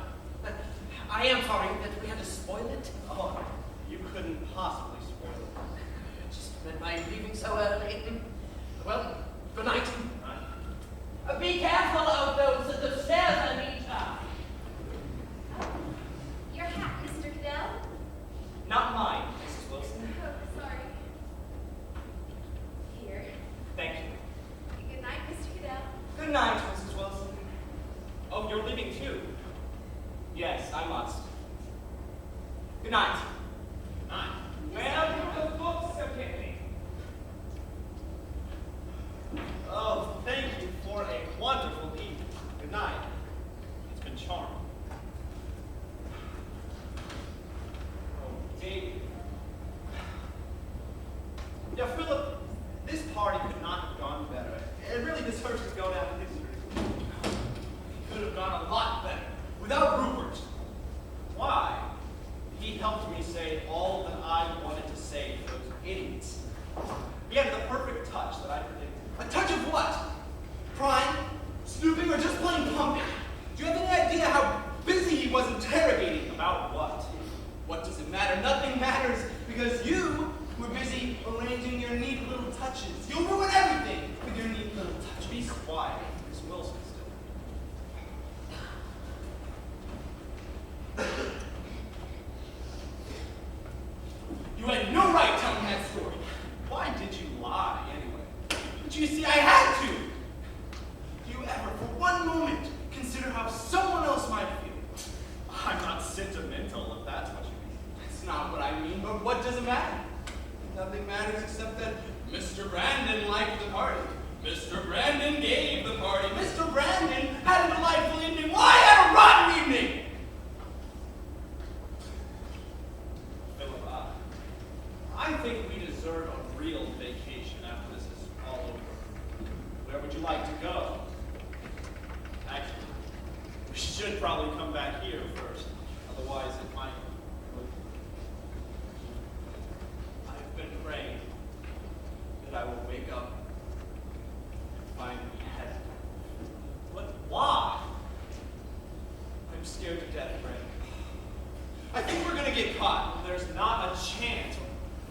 I am sorry that we had to spoil it. Oh, you couldn't possibly spoil it. Just meant by leaving so early. Well, good night. Good night. Be careful of those at the stairs, Anita. Your hat, Mr. Caddell? Not mine, Mrs. Wilson. Oh, sorry. Here. Thank you. Good night, Mr. Caddell. Good night, Mrs. Wilson. Oh, you're leaving too. Yes, I must. Good night. Good night. May I get the books, Sir Kentley? Oh, thank you for a wonderful evening. Good night. It's been charming. Oh, David. Yeah, Philip, this party could not have gone better. It really deserves to go down in history. It could have gone a lot better without Rupert. Why? He helped me say all that I wanted to say to those idiots. He had the perfect touch that I predicted. A touch of what? Prying? Snooping? Or just plain pumping? Do you have any idea how busy he was interrogating? About what? What does it matter? Nothing matters because you were busy arranging your neat little touches. You'll ruin everything with your neat little touches. Be quiet. Miss Wilson still. You had no right telling that story. Why did you lie anyway? But you see, I had to. Do you ever, for one moment, consider how someone else might feel? I'm not sentimental, if that's what you mean. That's not what I mean, but what does it matter? Nothing matters except that Mr. Brandon liked the party. Mr. Brandon gave the party. Mr. Brandon had a delightful evening. Why had a rotten evening? Philip, I think we deserve a real vacation after this is all over. Where would you like to go? Actually, we should probably come back here first. Otherwise, it might. I've been praying that I will wake up and find me heaven. But why? I'm scared to death, Brandon. I think we're gonna get caught. There's not a chance.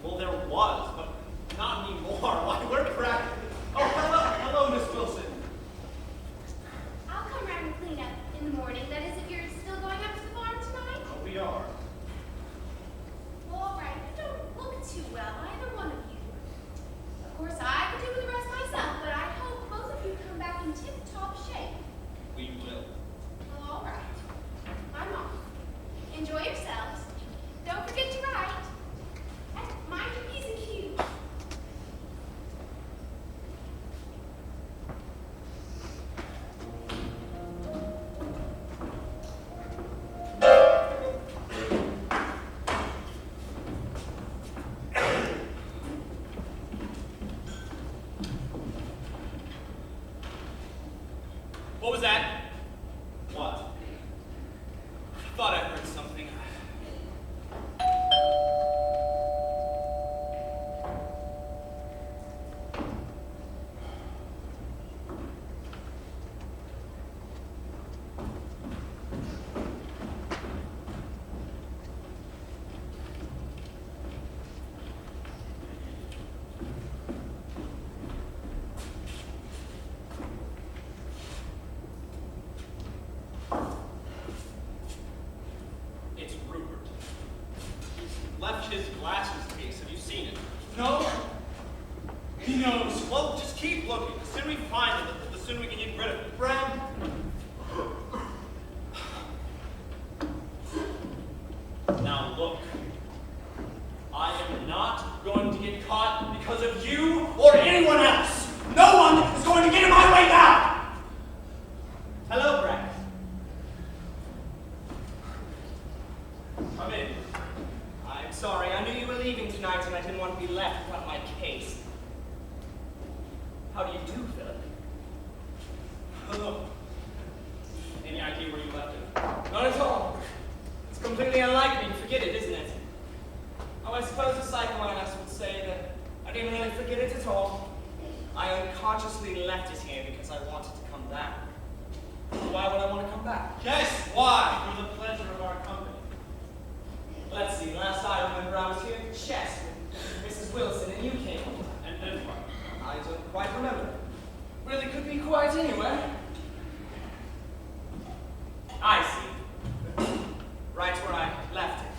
Well, there was, but not anymore. Why, we're practically. Oh, hello, Miss Wilson. I'll come round and clean up in the morning. That is, if you're still going up to the farm tonight. Oh, we are. Well, all right. You don't look too well, either one of you. Of course, I could do with the rest myself, but I hope both of you come back in tip-top shape. We will. Well, all right. I'm off. left his glasses case. Have you seen it? No? He knows. Well, just keep looking. The sooner we find it, the sooner we can get rid of it. Friend, Now look, I am not going to get caught because of you or anyone else. No one is going to get in my way now. Hello, Brad. Come in. I'm sorry. I knew you were leaving tonight and I didn't want to be left without my case. How do you do, Philip? Hello. Any idea where you left it? Not at all. It's completely unlike me to forget it, isn't it? Oh, I suppose a psychoanalyst would say that I didn't really forget it at all. I unconsciously left it here because I wanted to come back. Why would I want to come back? guess why? For the pleasure of our company. Let's see, last I remember I was here at chess with Mrs. Wilson and you came. And then what? I don't quite remember. Really could be quite anywhere. I see. Right where I left it.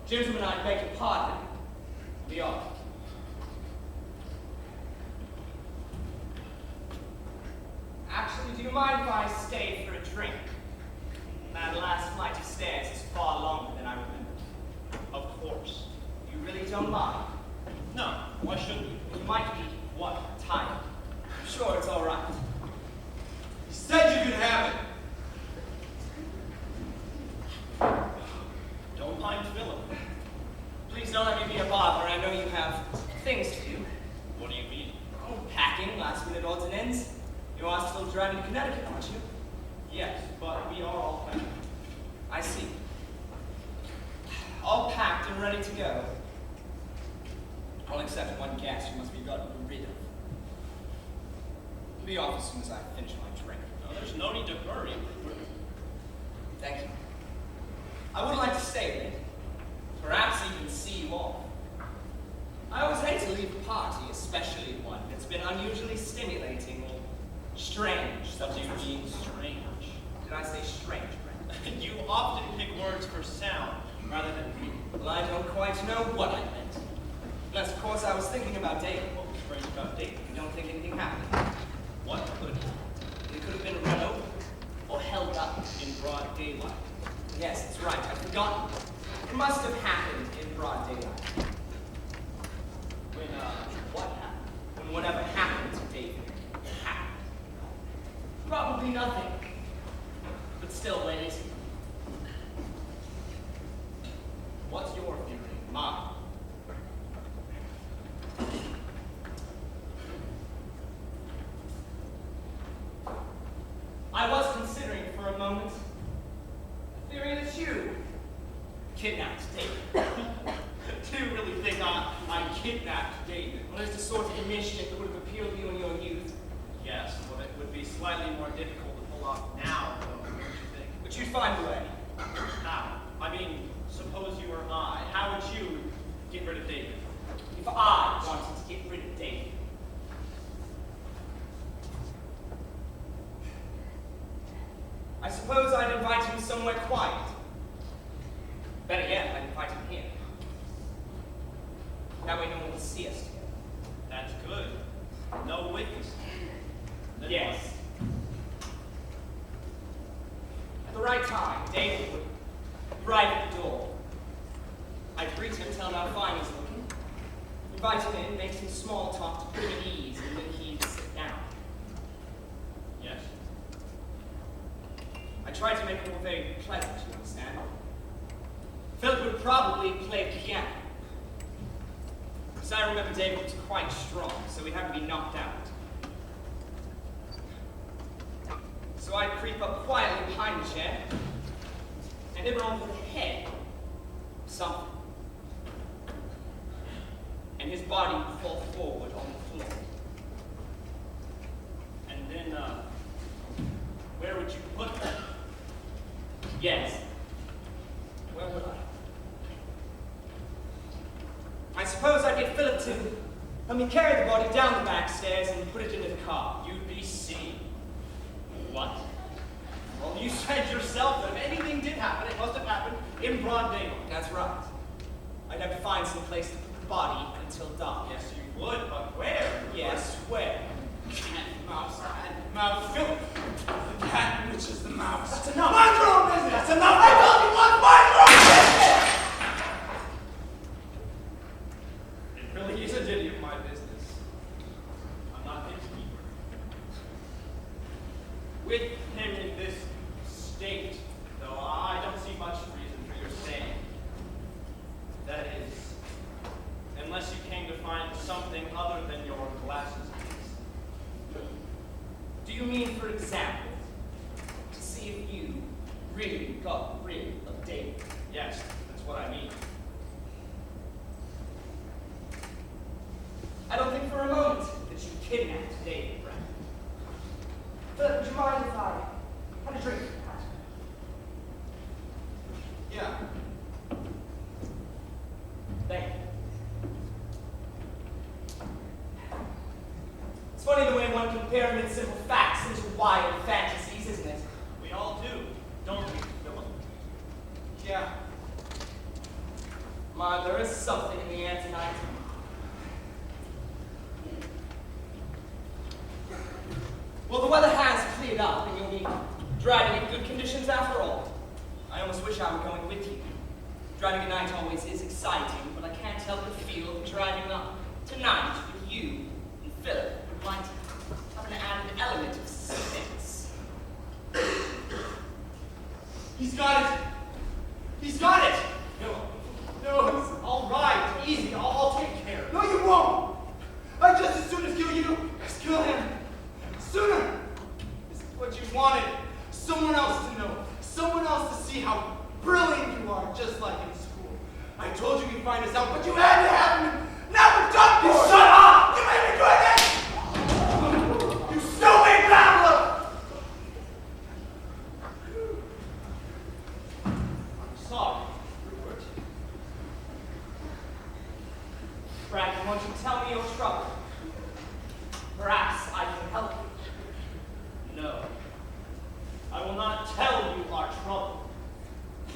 Gentlemen, I beg your pardon. Be off. Actually, do you mind if I stay for a drink? That last flight of stairs is far longer than I remember. Of course. You really don't mind? No, why shouldn't we? You might be, tired. I'm sure it's all right. He said you could have it. Don't mind Philip. Please don't let me be a bother. I know you have things to do. What do you mean? Oh, packing, last minute odds and ends. You are still driving to Connecticut, aren't you? Yes, but we are all packed. I see. All packed and ready to go. All except one guest who must be gotten rid of. Be off as soon as I finish my drink. No, there's no need to hurry. Thank you. I would like to stay late. Perhaps even see you all. I always hate to leave a party, especially one that's been unusually stimulating or strange. What do you mean strange? Did I say strange, Brent? You often pick words for sound rather than meaning. Well, I don't quite know what I meant. Unless, of course, I was thinking about David. What was strange about David? You don't think anything happened? What could? It could have been run over or held up. In broad daylight. Yes, that's right. I've forgotten. It must have happened in broad daylight. When, what happened? When whatever happened to David happened. Probably nothing. But still, ladies. What's your theory? Mine. I was considering for a moment the theory that you kidnapped David. Do you really think I kidnapped David? Well, there's the sort of mischief that would have appealed to you in your youth. Yes, but it would be slightly more difficult to pull off now, though, don't you think? But you'd find a way. How? I mean, suppose you were I. How would you get rid of David? If I wanted to get rid of David, I suppose I'd invite him somewhere quiet. Better yet, I'd invite him here. That way no one will see us together. That's good. No witness. Then Yes. At the right time, David would arrive at the door. I'd greet him, tell him how fine he's looking. Invite him in, make some small talk to put him at ease, and then he'd sit down. what? Yes. I tried to make it all very pleasant, you understand? Philip would probably play piano. Because I remember David was quite strong, so he'd have to be knocked out. So I'd creep up quietly behind the chair and hit on the head of something. And his body would fall forward on the floor. And then, where would you put that? Yes. Where would I suppose I'd get Philip to help me carry the body down the back stairs and put it into the car. You'd be seen. What? Well, you said yourself that if anything did happen, it must have happened In broad daylight. That's right. I'd have to find some place to put the body until dark. Yes, you would, but where? Yes, where? Cat, mouse, Philip. The cat which is the mouse. That's enough. Mind your own business. That's enough. I told you once, mind your own business. It really isn't any of my business. I'm not his keeper. With him in this state, though, I don't see much reason for your staying. That is, unless you came to find something other than your glasses. Do you mean, for example, to see if you really got rid of David? Yes, that's what I mean. I don't think for a moment that you kidnapped David, Brad. Philip, would you mind if I had a drink? Yeah. Thank you. It's funny the way one can pyramid simple facts into wild fantasies, isn't it? We all do, don't we, Philip? Yeah. Ma, there is something in the air tonight. Well, the weather has cleared up, and you'll be driving in good conditions after all. I almost wish I were going with you. Driving at night always is exciting, but I can't help but feel that driving up tonight with you and Philip would like to have an added element of suspense. He's got it. He's got it. No, it's all right, easy, I'll take care of it. No, you won't. I just as soon as kill you as kill him. Sooner. This is what you wanted. Someone else to know. Someone else to see how brilliant you are, just like in school. I told you you'd find us out, but you had to have him. Now we're done for. You shut up! You made me do it! You stupid babbler! I'm sorry, Rupert. Raglan, won't you tell me your trouble? Perhaps I can help you. No. I will not tell you our trouble.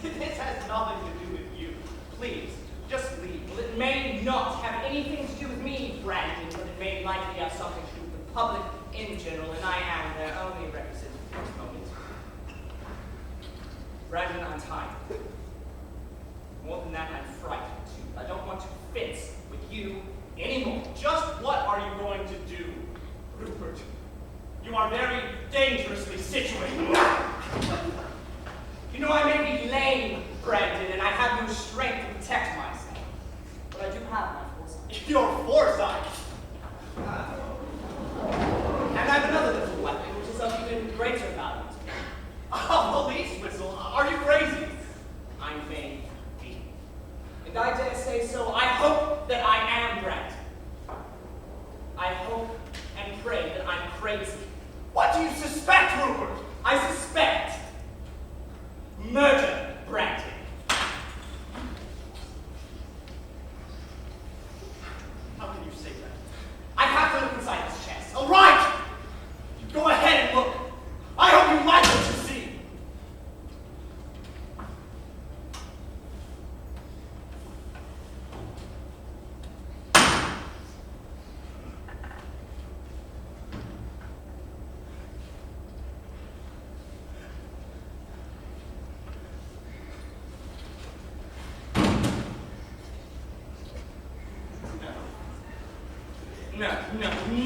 This has nothing to do with you. Please, just leave. Well, it may not have anything to do with me, Brandon, but it may likely have something to do with the public in general, and I am their only representative at this moment. Brandon, I'm tired. More than that, I'm frightened too. I don't want to fence with you anymore. Just what are you going to do, Rupert? You are very dangerously situated. You know, I may be lame, Brandon, and I have no strength to protect myself. But I do have my foresight. Your foresight. And I have another little weapon, which is of even greater value to me. A police whistle? Are you crazy? I'm vain. And I dare say so. I hope that I am Brandon. I hope and pray that I'm crazy. What do you suspect, Rupert? I suspect murder, Brandon. How can you say that? I have to look inside his chest. All right! Go ahead and look. I hope you like what you see.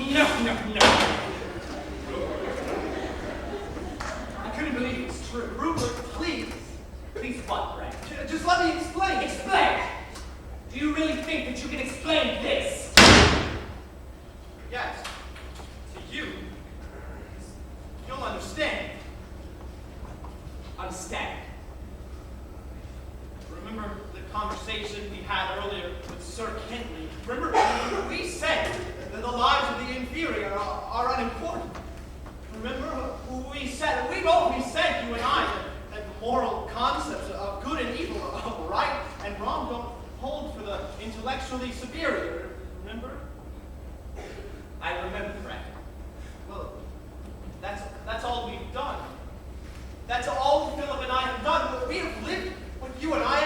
No. I couldn't believe it was true. Rupert, please. Please what, Brandon? Just let me explain. Explain! Do you really think that you can explain this? Yes. To you. You'll understand. Understand. Remember the conversation we had earlier with Sir Kentley? Remember, we said that the lives of the inferior are unimportant. Remember, we said, we said, you and I, that moral concepts of good and evil, of right and wrong, don't hold for the intellectually superior. Remember? I remember, Brandon. Well, that's all we've done. That's all Philip and I have done. We have lived with you and I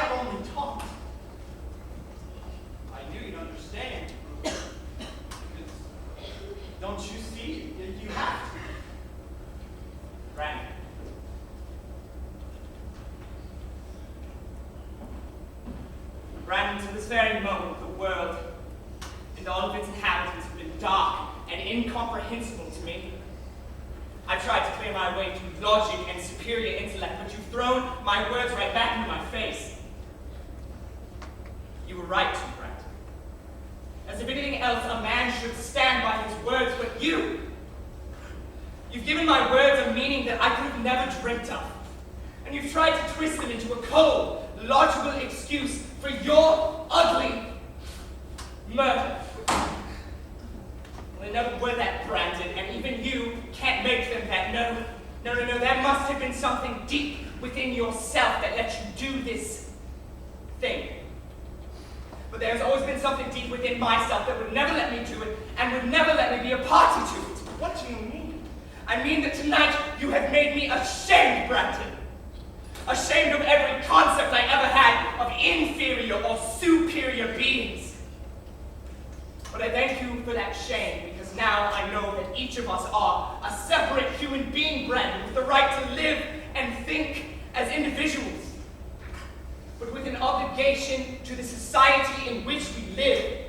until this very moment, the world and all of its inhabitants have been dark and incomprehensible to me. I've tried to clear my way through logic and superior intellect, but you've thrown my words right back into my face. You were right to, Brett. As if anything else, a man should stand by his words, but you've given my words a meaning that I could have never dreamt of. And you've tried to twist them into a cold, logical excuse for your ugly murder. Well, they never were that, Brandon, and even you can't make them that. No, there must have been something deep within yourself that let you do this thing. But there's always been something deep within myself that would never let me do it and would never let me be a party to it. What do you mean? I mean that tonight you have made me ashamed, Brandon. Ashamed of every concept I ever had of inferior or superior beings. But I thank you for that shame, because now I know that each of us are a separate human being, Brandon, with the right to live and think as individuals, but with an obligation to the society in which we live.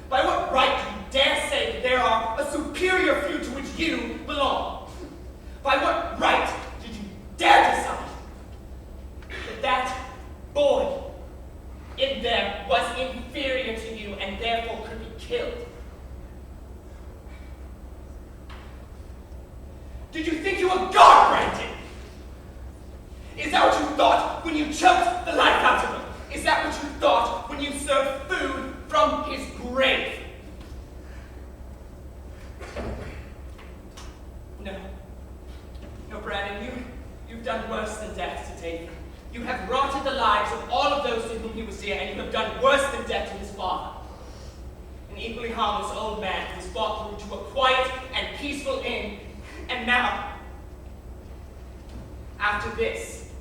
By what right do you dare say that there are a superior few to which you belong? By what right did you dare decide that that boy in there was inferior to you and therefore could be killed? Did you think you were God, Brandon? Is that what you thought when you choked the life out of him? Is that what you thought when you served food from his grave? No, Brandon, you've done worse than death to David. You have rotted the lives of all of those to whom he was dear, and you have done worse than death to his father. An equally harmless old man who was brought through to a quiet and peaceful inn, and now, after this,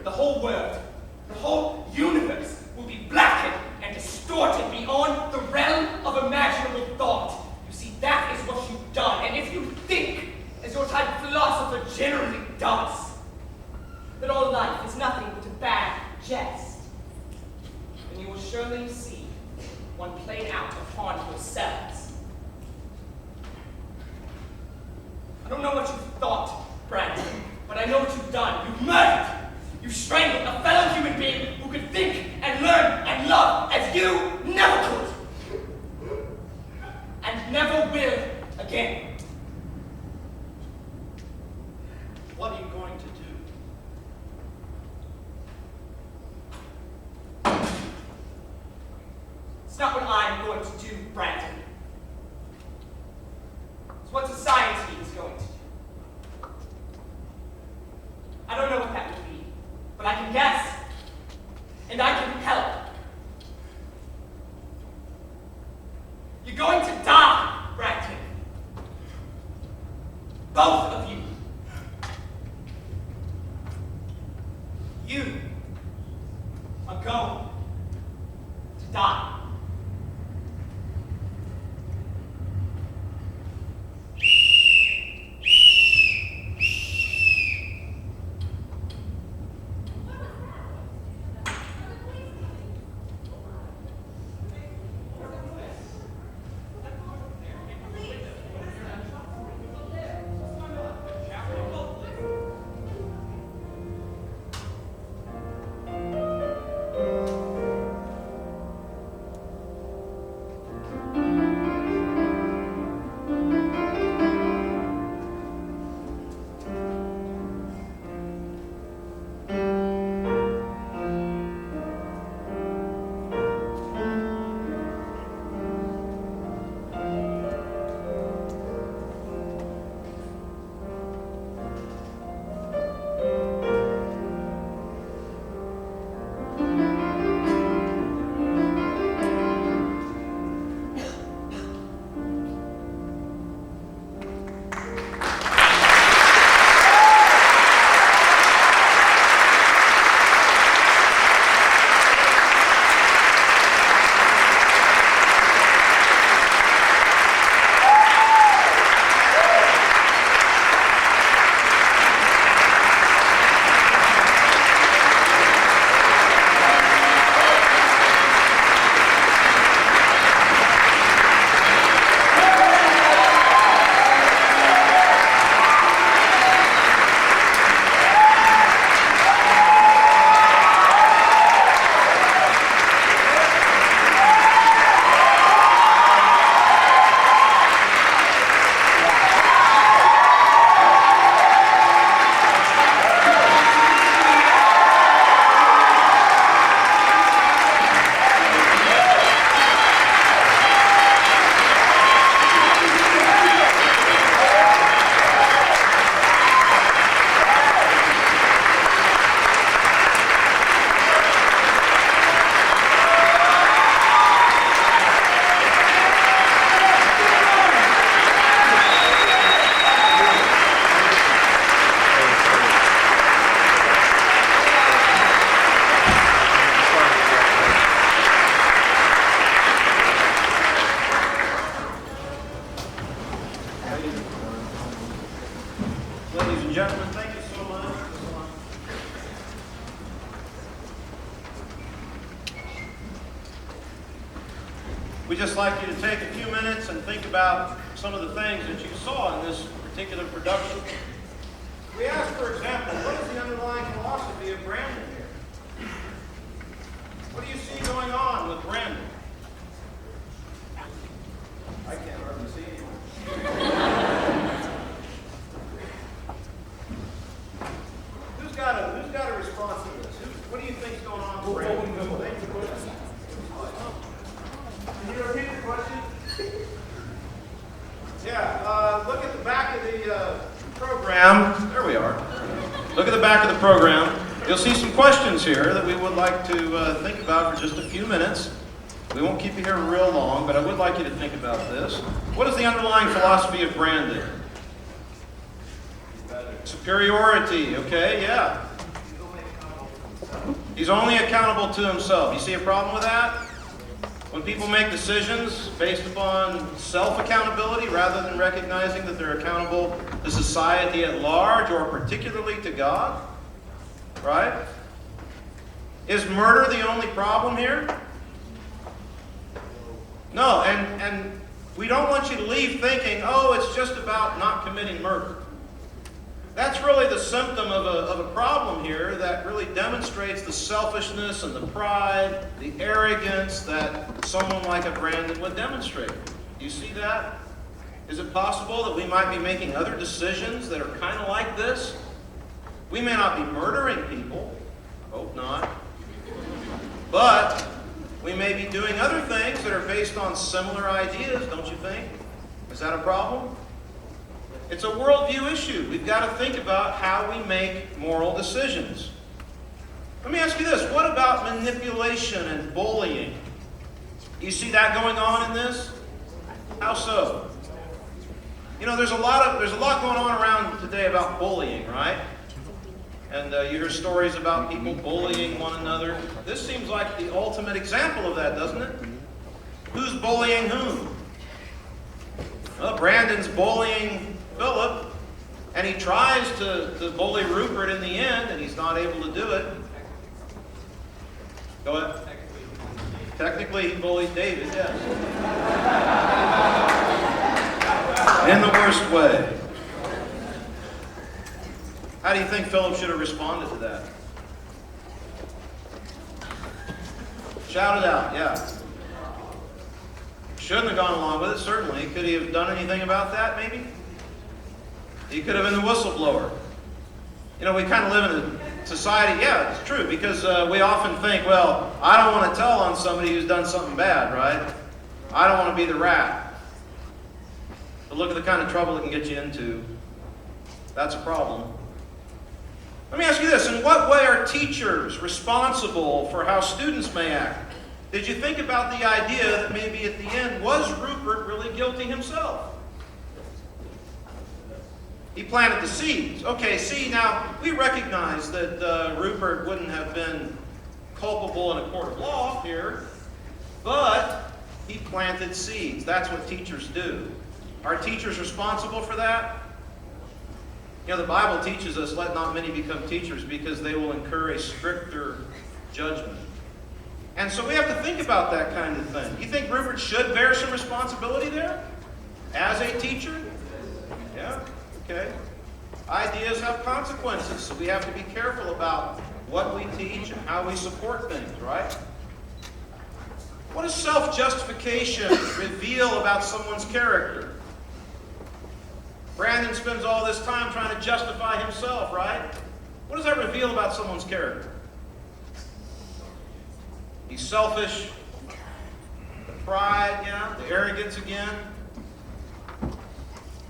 the whole world, the whole universe will be blackened and distorted beyond the realm of imaginable thought. You see, that is what you've done. And if you think, as your type of philosopher generally does, that all life is nothing but a bad jest, then you will surely see one played out upon yourselves. I don't know what you thought, Brandon, but I know what you've done. You've murdered. You've strangled a fellow human being who could think and learn and love as you never could. And never will again. What are you going to do? It's not what I'm going to do, Brandon. It's what society is going to do. I don't know what that would be, but I can guess, and I can help. You're going to die, Raglan. Both of you. You are going to die. We'd just like you to take a few minutes and think about some of the things that you saw in this particular production. We asked, for example, what is the underlying philosophy of Brandon here? What do you see going on with Brandon? I can't hardly see anyone. Who's got a response to this? What do you think is going on with Brandon? Can you repeat the question? Yeah, look at the back of the program. There we are. Look at the back of the program. You'll see some questions here that we would like to think about for just a few minutes. We won't keep you here real long, but I would like you to think about this. What is the underlying philosophy of Brandon? Superiority, okay, yeah. He's only accountable to himself. You see a problem with that? When people make decisions based upon self-accountability rather than recognizing that they're accountable to society at large or particularly to God, right? Is murder the only problem here? No, and we don't want you to leave thinking, oh, it's just about not committing murder. That's really the symptom of a problem here that really demonstrates the selfishness and the pride, the arrogance that someone like a Brandon would demonstrate. Do you see that? Is it possible that we might be making other decisions that are kind of like this? We may not be murdering people. Hope not. But we may be doing other things that are based on similar ideas, don't you think? Is that a problem? It's a worldview issue. We've got to think about how we make moral decisions. Let me ask you this. What about manipulation and bullying? Do you see that going on in this? How so? You know, there's a lot going on around today about bullying, right? And you hear stories about people bullying one another. This seems like the ultimate example of that, doesn't it? Who's bullying whom? Well, Brandon's bullying Philip, and he tries to bully Rupert in the end, and he's not able to do it. Go ahead. Technically, he bullied David, yes. In the worst way. How do you think Philip should have responded to that? Shout it out, yeah. Shouldn't have gone along with it, certainly. Could he have done anything about that, maybe? He could have been the whistleblower. You know, we kind of live in a society, yeah, it's true, because we often think, well, I don't want to tell on somebody who's done something bad, right? I don't want to be the rat. But look at the kind of trouble it can get you into. That's a problem. Let me ask you this. In what way are teachers responsible for how students may act? Did you think about the idea that maybe at the end, was Rupert really guilty himself? He planted the seeds. Okay, see, now, we recognize that Rupert wouldn't have been culpable in a court of law here, but he planted seeds. That's what teachers do. Are teachers responsible for that? You know, the Bible teaches us, let not many become teachers because they will incur a stricter judgment. And so we have to think about that kind of thing. You think Rupert should bear some responsibility there? As a teacher? Yeah? Okay. Ideas have consequences, so we have to be careful about what we teach and how we support things, right? What does self-justification reveal about someone's character? Brandon spends all this time trying to justify himself, right? What does that reveal about someone's character? He's selfish, the pride, yeah, the arrogance again.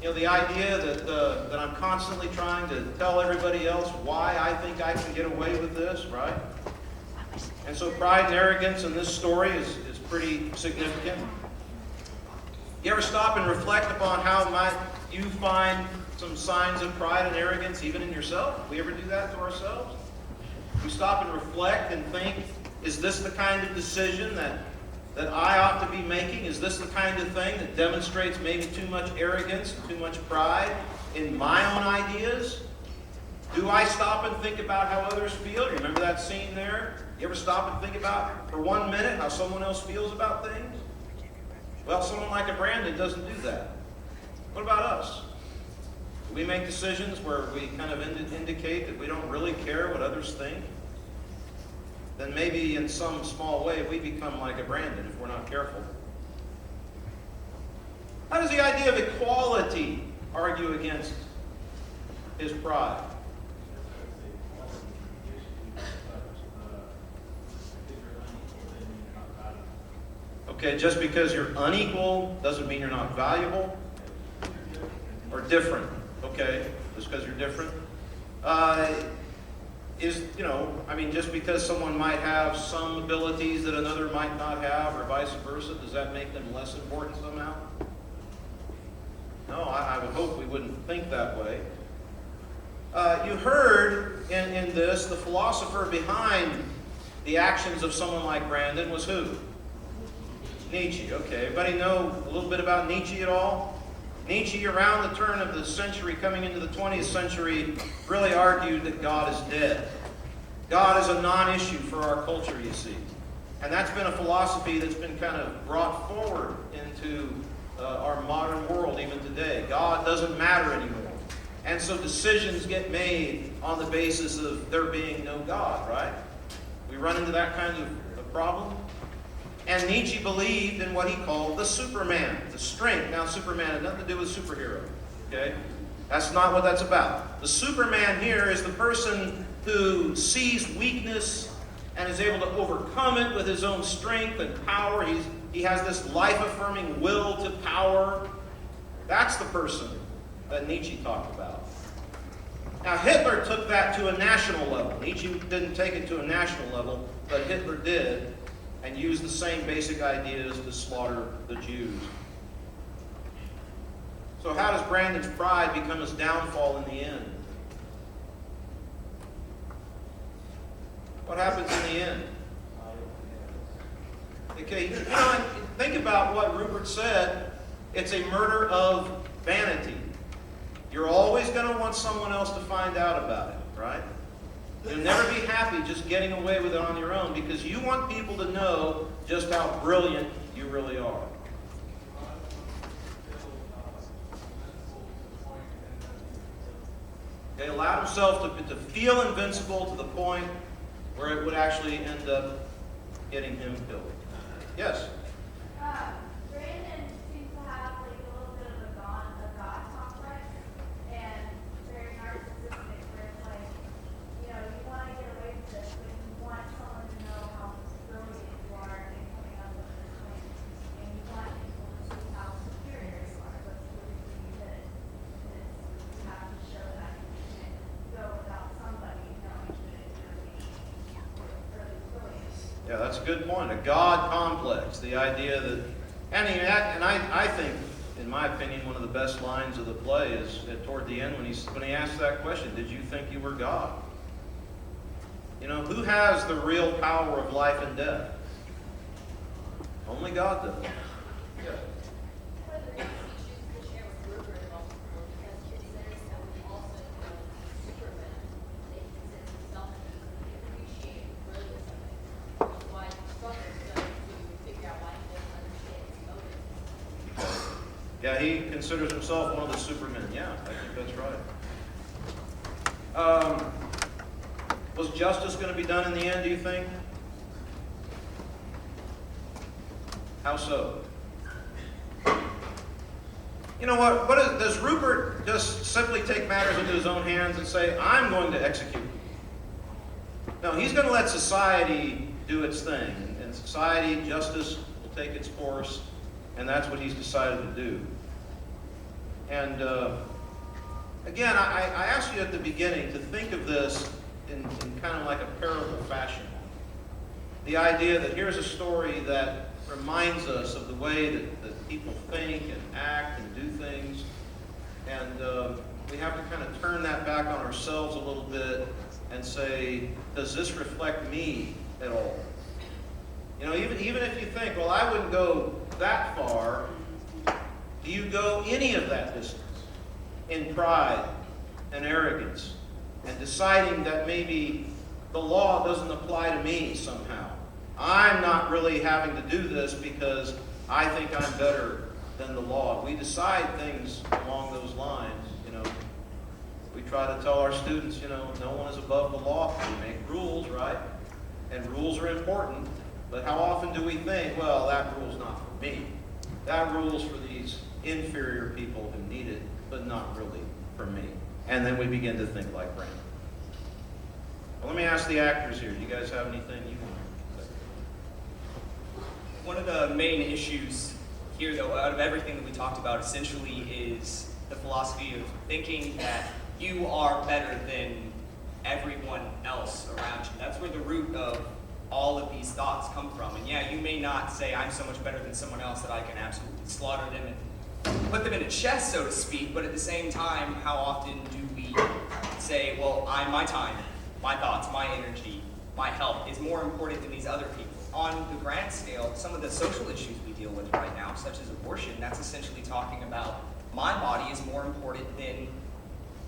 You know, the idea that I'm constantly trying to tell everybody else why I think I can get away with this, right? And so pride and arrogance in this story is pretty significant. You ever stop and reflect upon how might you find some signs of pride and arrogance even in yourself? We ever do that to ourselves? We stop and reflect and think, is this the kind of decision that I ought to be making? Is this the kind of thing that demonstrates maybe too much arrogance, too much pride in my own ideas? Do I stop and think about how others feel? You remember that scene there? You ever stop and think about, for 1 minute, how someone else feels about things? Well, someone like a Brandon doesn't do that. What about us? Do we make decisions where we kind of indicate that we don't really care what others think? Then maybe in some small way we become like a Brandon if we're not careful. How does the idea of equality argue against his pride? Okay, just because you're unequal doesn't mean you're not valuable or different. Okay, just because you're different. Just because someone might have some abilities that another might not have, or vice versa, does that make them less important somehow? No, I would hope we wouldn't think that way. You heard in this, the philosopher behind the actions of someone like Brandon was who? Nietzsche. Okay, everybody know a little bit about Nietzsche at all? Nietzsche, around the turn of the century, coming into the 20th century, really argued that God is dead. God is a non-issue for our culture, you see. And that's been a philosophy that's been kind of brought forward into our modern world even today. God doesn't matter anymore. And so decisions get made on the basis of there being no God, right? We run into that kind of a problem. And Nietzsche believed in what he called the Superman, the strength. Now, Superman has nothing to do with superhero, okay? That's not what that's about. The Superman here is the person who sees weakness and is able to overcome it with his own strength and power. He has this life-affirming will to power. That's the person that Nietzsche talked about. Now, Hitler took that to a national level. Nietzsche didn't take it to a national level, but Hitler did, and used the same basic ideas to slaughter the Jews. So how does Brandon's pride become his downfall in the end? What happens in the end? Okay, and think about what Rupert said. It's a murder of vanity. You're always going to want someone else to find out about it, right? You'll never be happy just getting away with it on your own because you want people to know just how brilliant you really are. They allowed himself to feel invincible to the point where it would actually end up getting him killed. Yes? Brandon seems to have like a little bit of a God complex and very narcissistic where it's like, you want to get away with this, but you want someone to know how brilliant you are in coming up with this thing. And you want people to see how superior you are. That's the reason you did it. You have to show that you can go without somebody knowing that it's going to be really brilliant. Yeah, that's a good point. A God complex. The idea that, and I think, in my opinion, one of the best lines of the play is toward the end when he asks that question, did you think you were God? Who has the real power of life and death? Only God does. Yeah. Whether he chooses to share with Rupert at all, because he considers him also Superman, they consider himself to appreciate the brilliance of it. Which is why he struggles to figure out why he doesn't understand his motives. Yeah, he considers himself one of the supermen. Yeah, I think that's right. Was justice going to be done in the end, do you think? How so? You know what? Does Rupert just simply take matters into his own hands and say, I'm going to execute? No, he's going to let society do its thing. And society, justice will take its course. And that's what he's decided to do. And again, I asked you at the beginning to think of this in kind of like a parable fashion. The idea that here's a story that reminds us of the way that people think and act and do things. And we have to kind of turn that back on ourselves a little bit and say, does this reflect me at all? Even if you think, well, I wouldn't go that far, do you go any of that distance in pride and arrogance and deciding that maybe the law doesn't apply to me somehow? I'm not really having to do this because I think I'm better than the law. We decide things along those lines, We try to tell our students, no one is above the law. We make rules, right? And rules are important. But how often do we think, well, that rule's not for me. That rule's for these inferior people who need it, but not really for me. And then we begin to think like Brandon. Well, let me ask the actors here. Do you guys have anything you want to say? One of the main issues here, though, out of everything that we talked about, essentially is the philosophy of thinking that you are better than everyone else around you. That's where the root of all of these thoughts come from. And yeah, you may not say, I'm so much better than someone else that I can absolutely slaughter them and put them in a chest, so to speak, but at the same time, how often do we say, well, my time, my thoughts, my energy, my health is more important than these other people? On the grand scale, some of the social issues we deal with right now, such as abortion, that's essentially talking about my body is more important than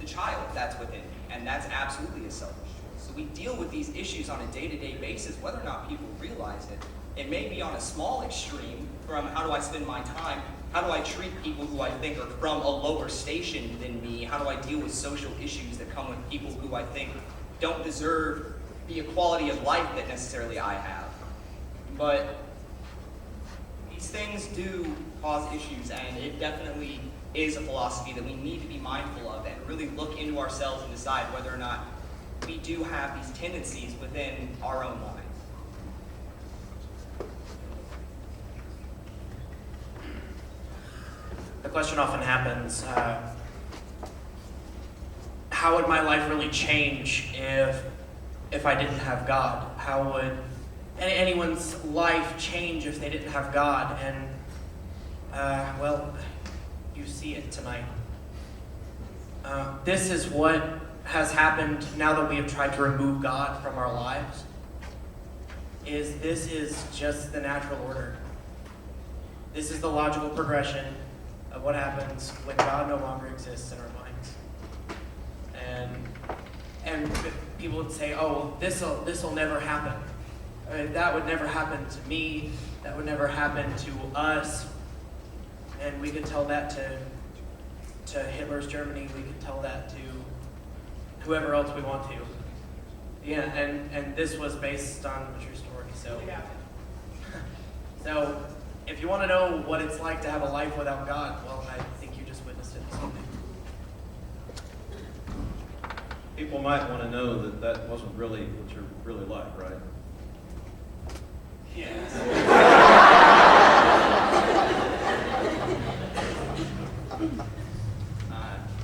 the child that's within me, and that's absolutely a selfish choice. So we deal with these issues on a day-to-day basis, whether or not people realize it. It may be on a small extreme from how do I spend my time, how do I treat people who I think are from a lower station than me, how do I deal with social issues that come with people who I think don't deserve the equality of life that necessarily I have. But these things do cause issues, and it definitely is a philosophy that we need to be mindful of and really look into ourselves and decide whether or not we do have these tendencies within our own lives. The question often happens, how would my life really change if I didn't have God? How would anyone's life change if they didn't have God? And, well, you see it tonight. This is what has happened now that we have tried to remove God from our lives. This is just the natural order. This is the logical progression of what happens when God no longer exists in our minds. And people would say, oh, this'll never happen. That would never happen to me. That would never happen to us. And we could tell that to Hitler's Germany. We could tell that to whoever else we want to. Yeah, and this was based on a true story. So if you want to know what it's like to have a life without God, well, I think you just witnessed it this evening. People might want to know that that wasn't really what you're really like, right? Yes.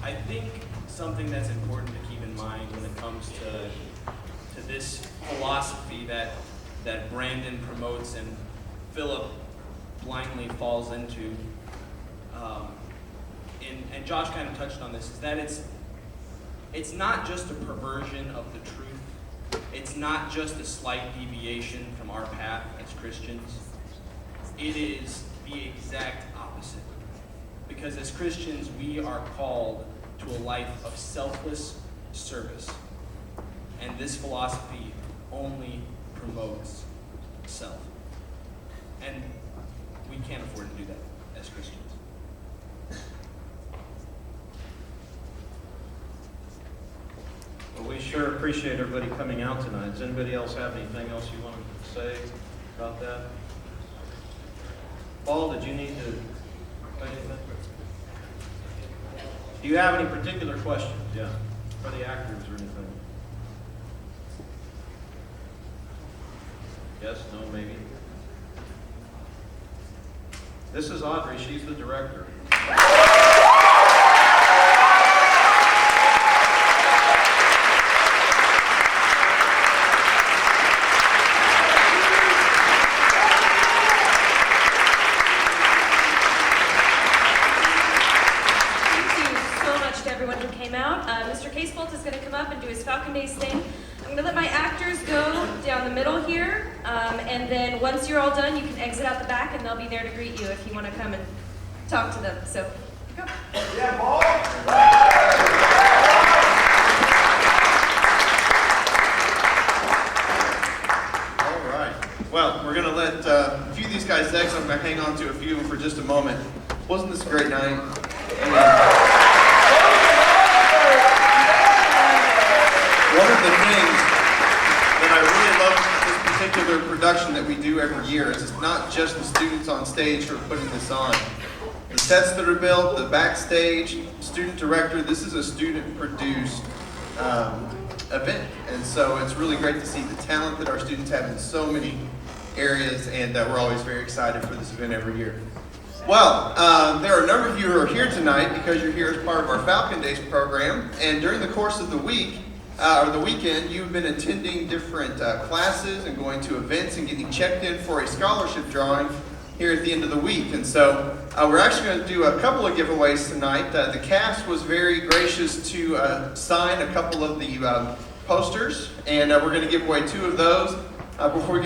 I think something that's important to keep in mind when it comes to this philosophy that Brandon promotes and Philip blindly falls into, and Josh kind of touched on this, is that it's not just a perversion of the truth. It's not just a slight deviation from our path as Christians. It is the exact opposite. Because as Christians, we are called to a life of selfless service. And this philosophy only promotes self. And we can't afford to do that as Christians. Well, we sure appreciate everybody coming out tonight. Does anybody else have anything else you want to say about that? Paul, did you need to say anything? Do you have any particular questions? Yeah, for the actors or anything? Yes, no, maybe? This is Audrey. She's the director. Mr. Casebolt is going to come up and do his Falcon Days thing. I'm going to let my actors go down the middle here, and then once you're all done, you can exit out the back, and they'll be there to greet you if you want to come and talk to them. So, go. Yeah, Paul. All right. Well, we're going to let a few of these guys next. I'm going to hang on to a few of them for just a moment. Wasn't this a great night? One of the things that I really love about this particular production that we do every year is it's not just the students on stage who are putting this on. The sets that are built, the backstage, student director, this is a student-produced event. And so it's really great to see the talent that our students have in so many areas, and we're always very excited for this event every year. Well, there are a number of you who are here tonight because you're here as part of our Falcon Days program, and during the course of the week, or the weekend, you've been attending different classes and going to events and getting checked in for a scholarship drawing here at the end of the week. And so we're actually going to do a couple of giveaways tonight. The cast was very gracious to sign a couple of the posters, and we're going to give away 2 of those. Before we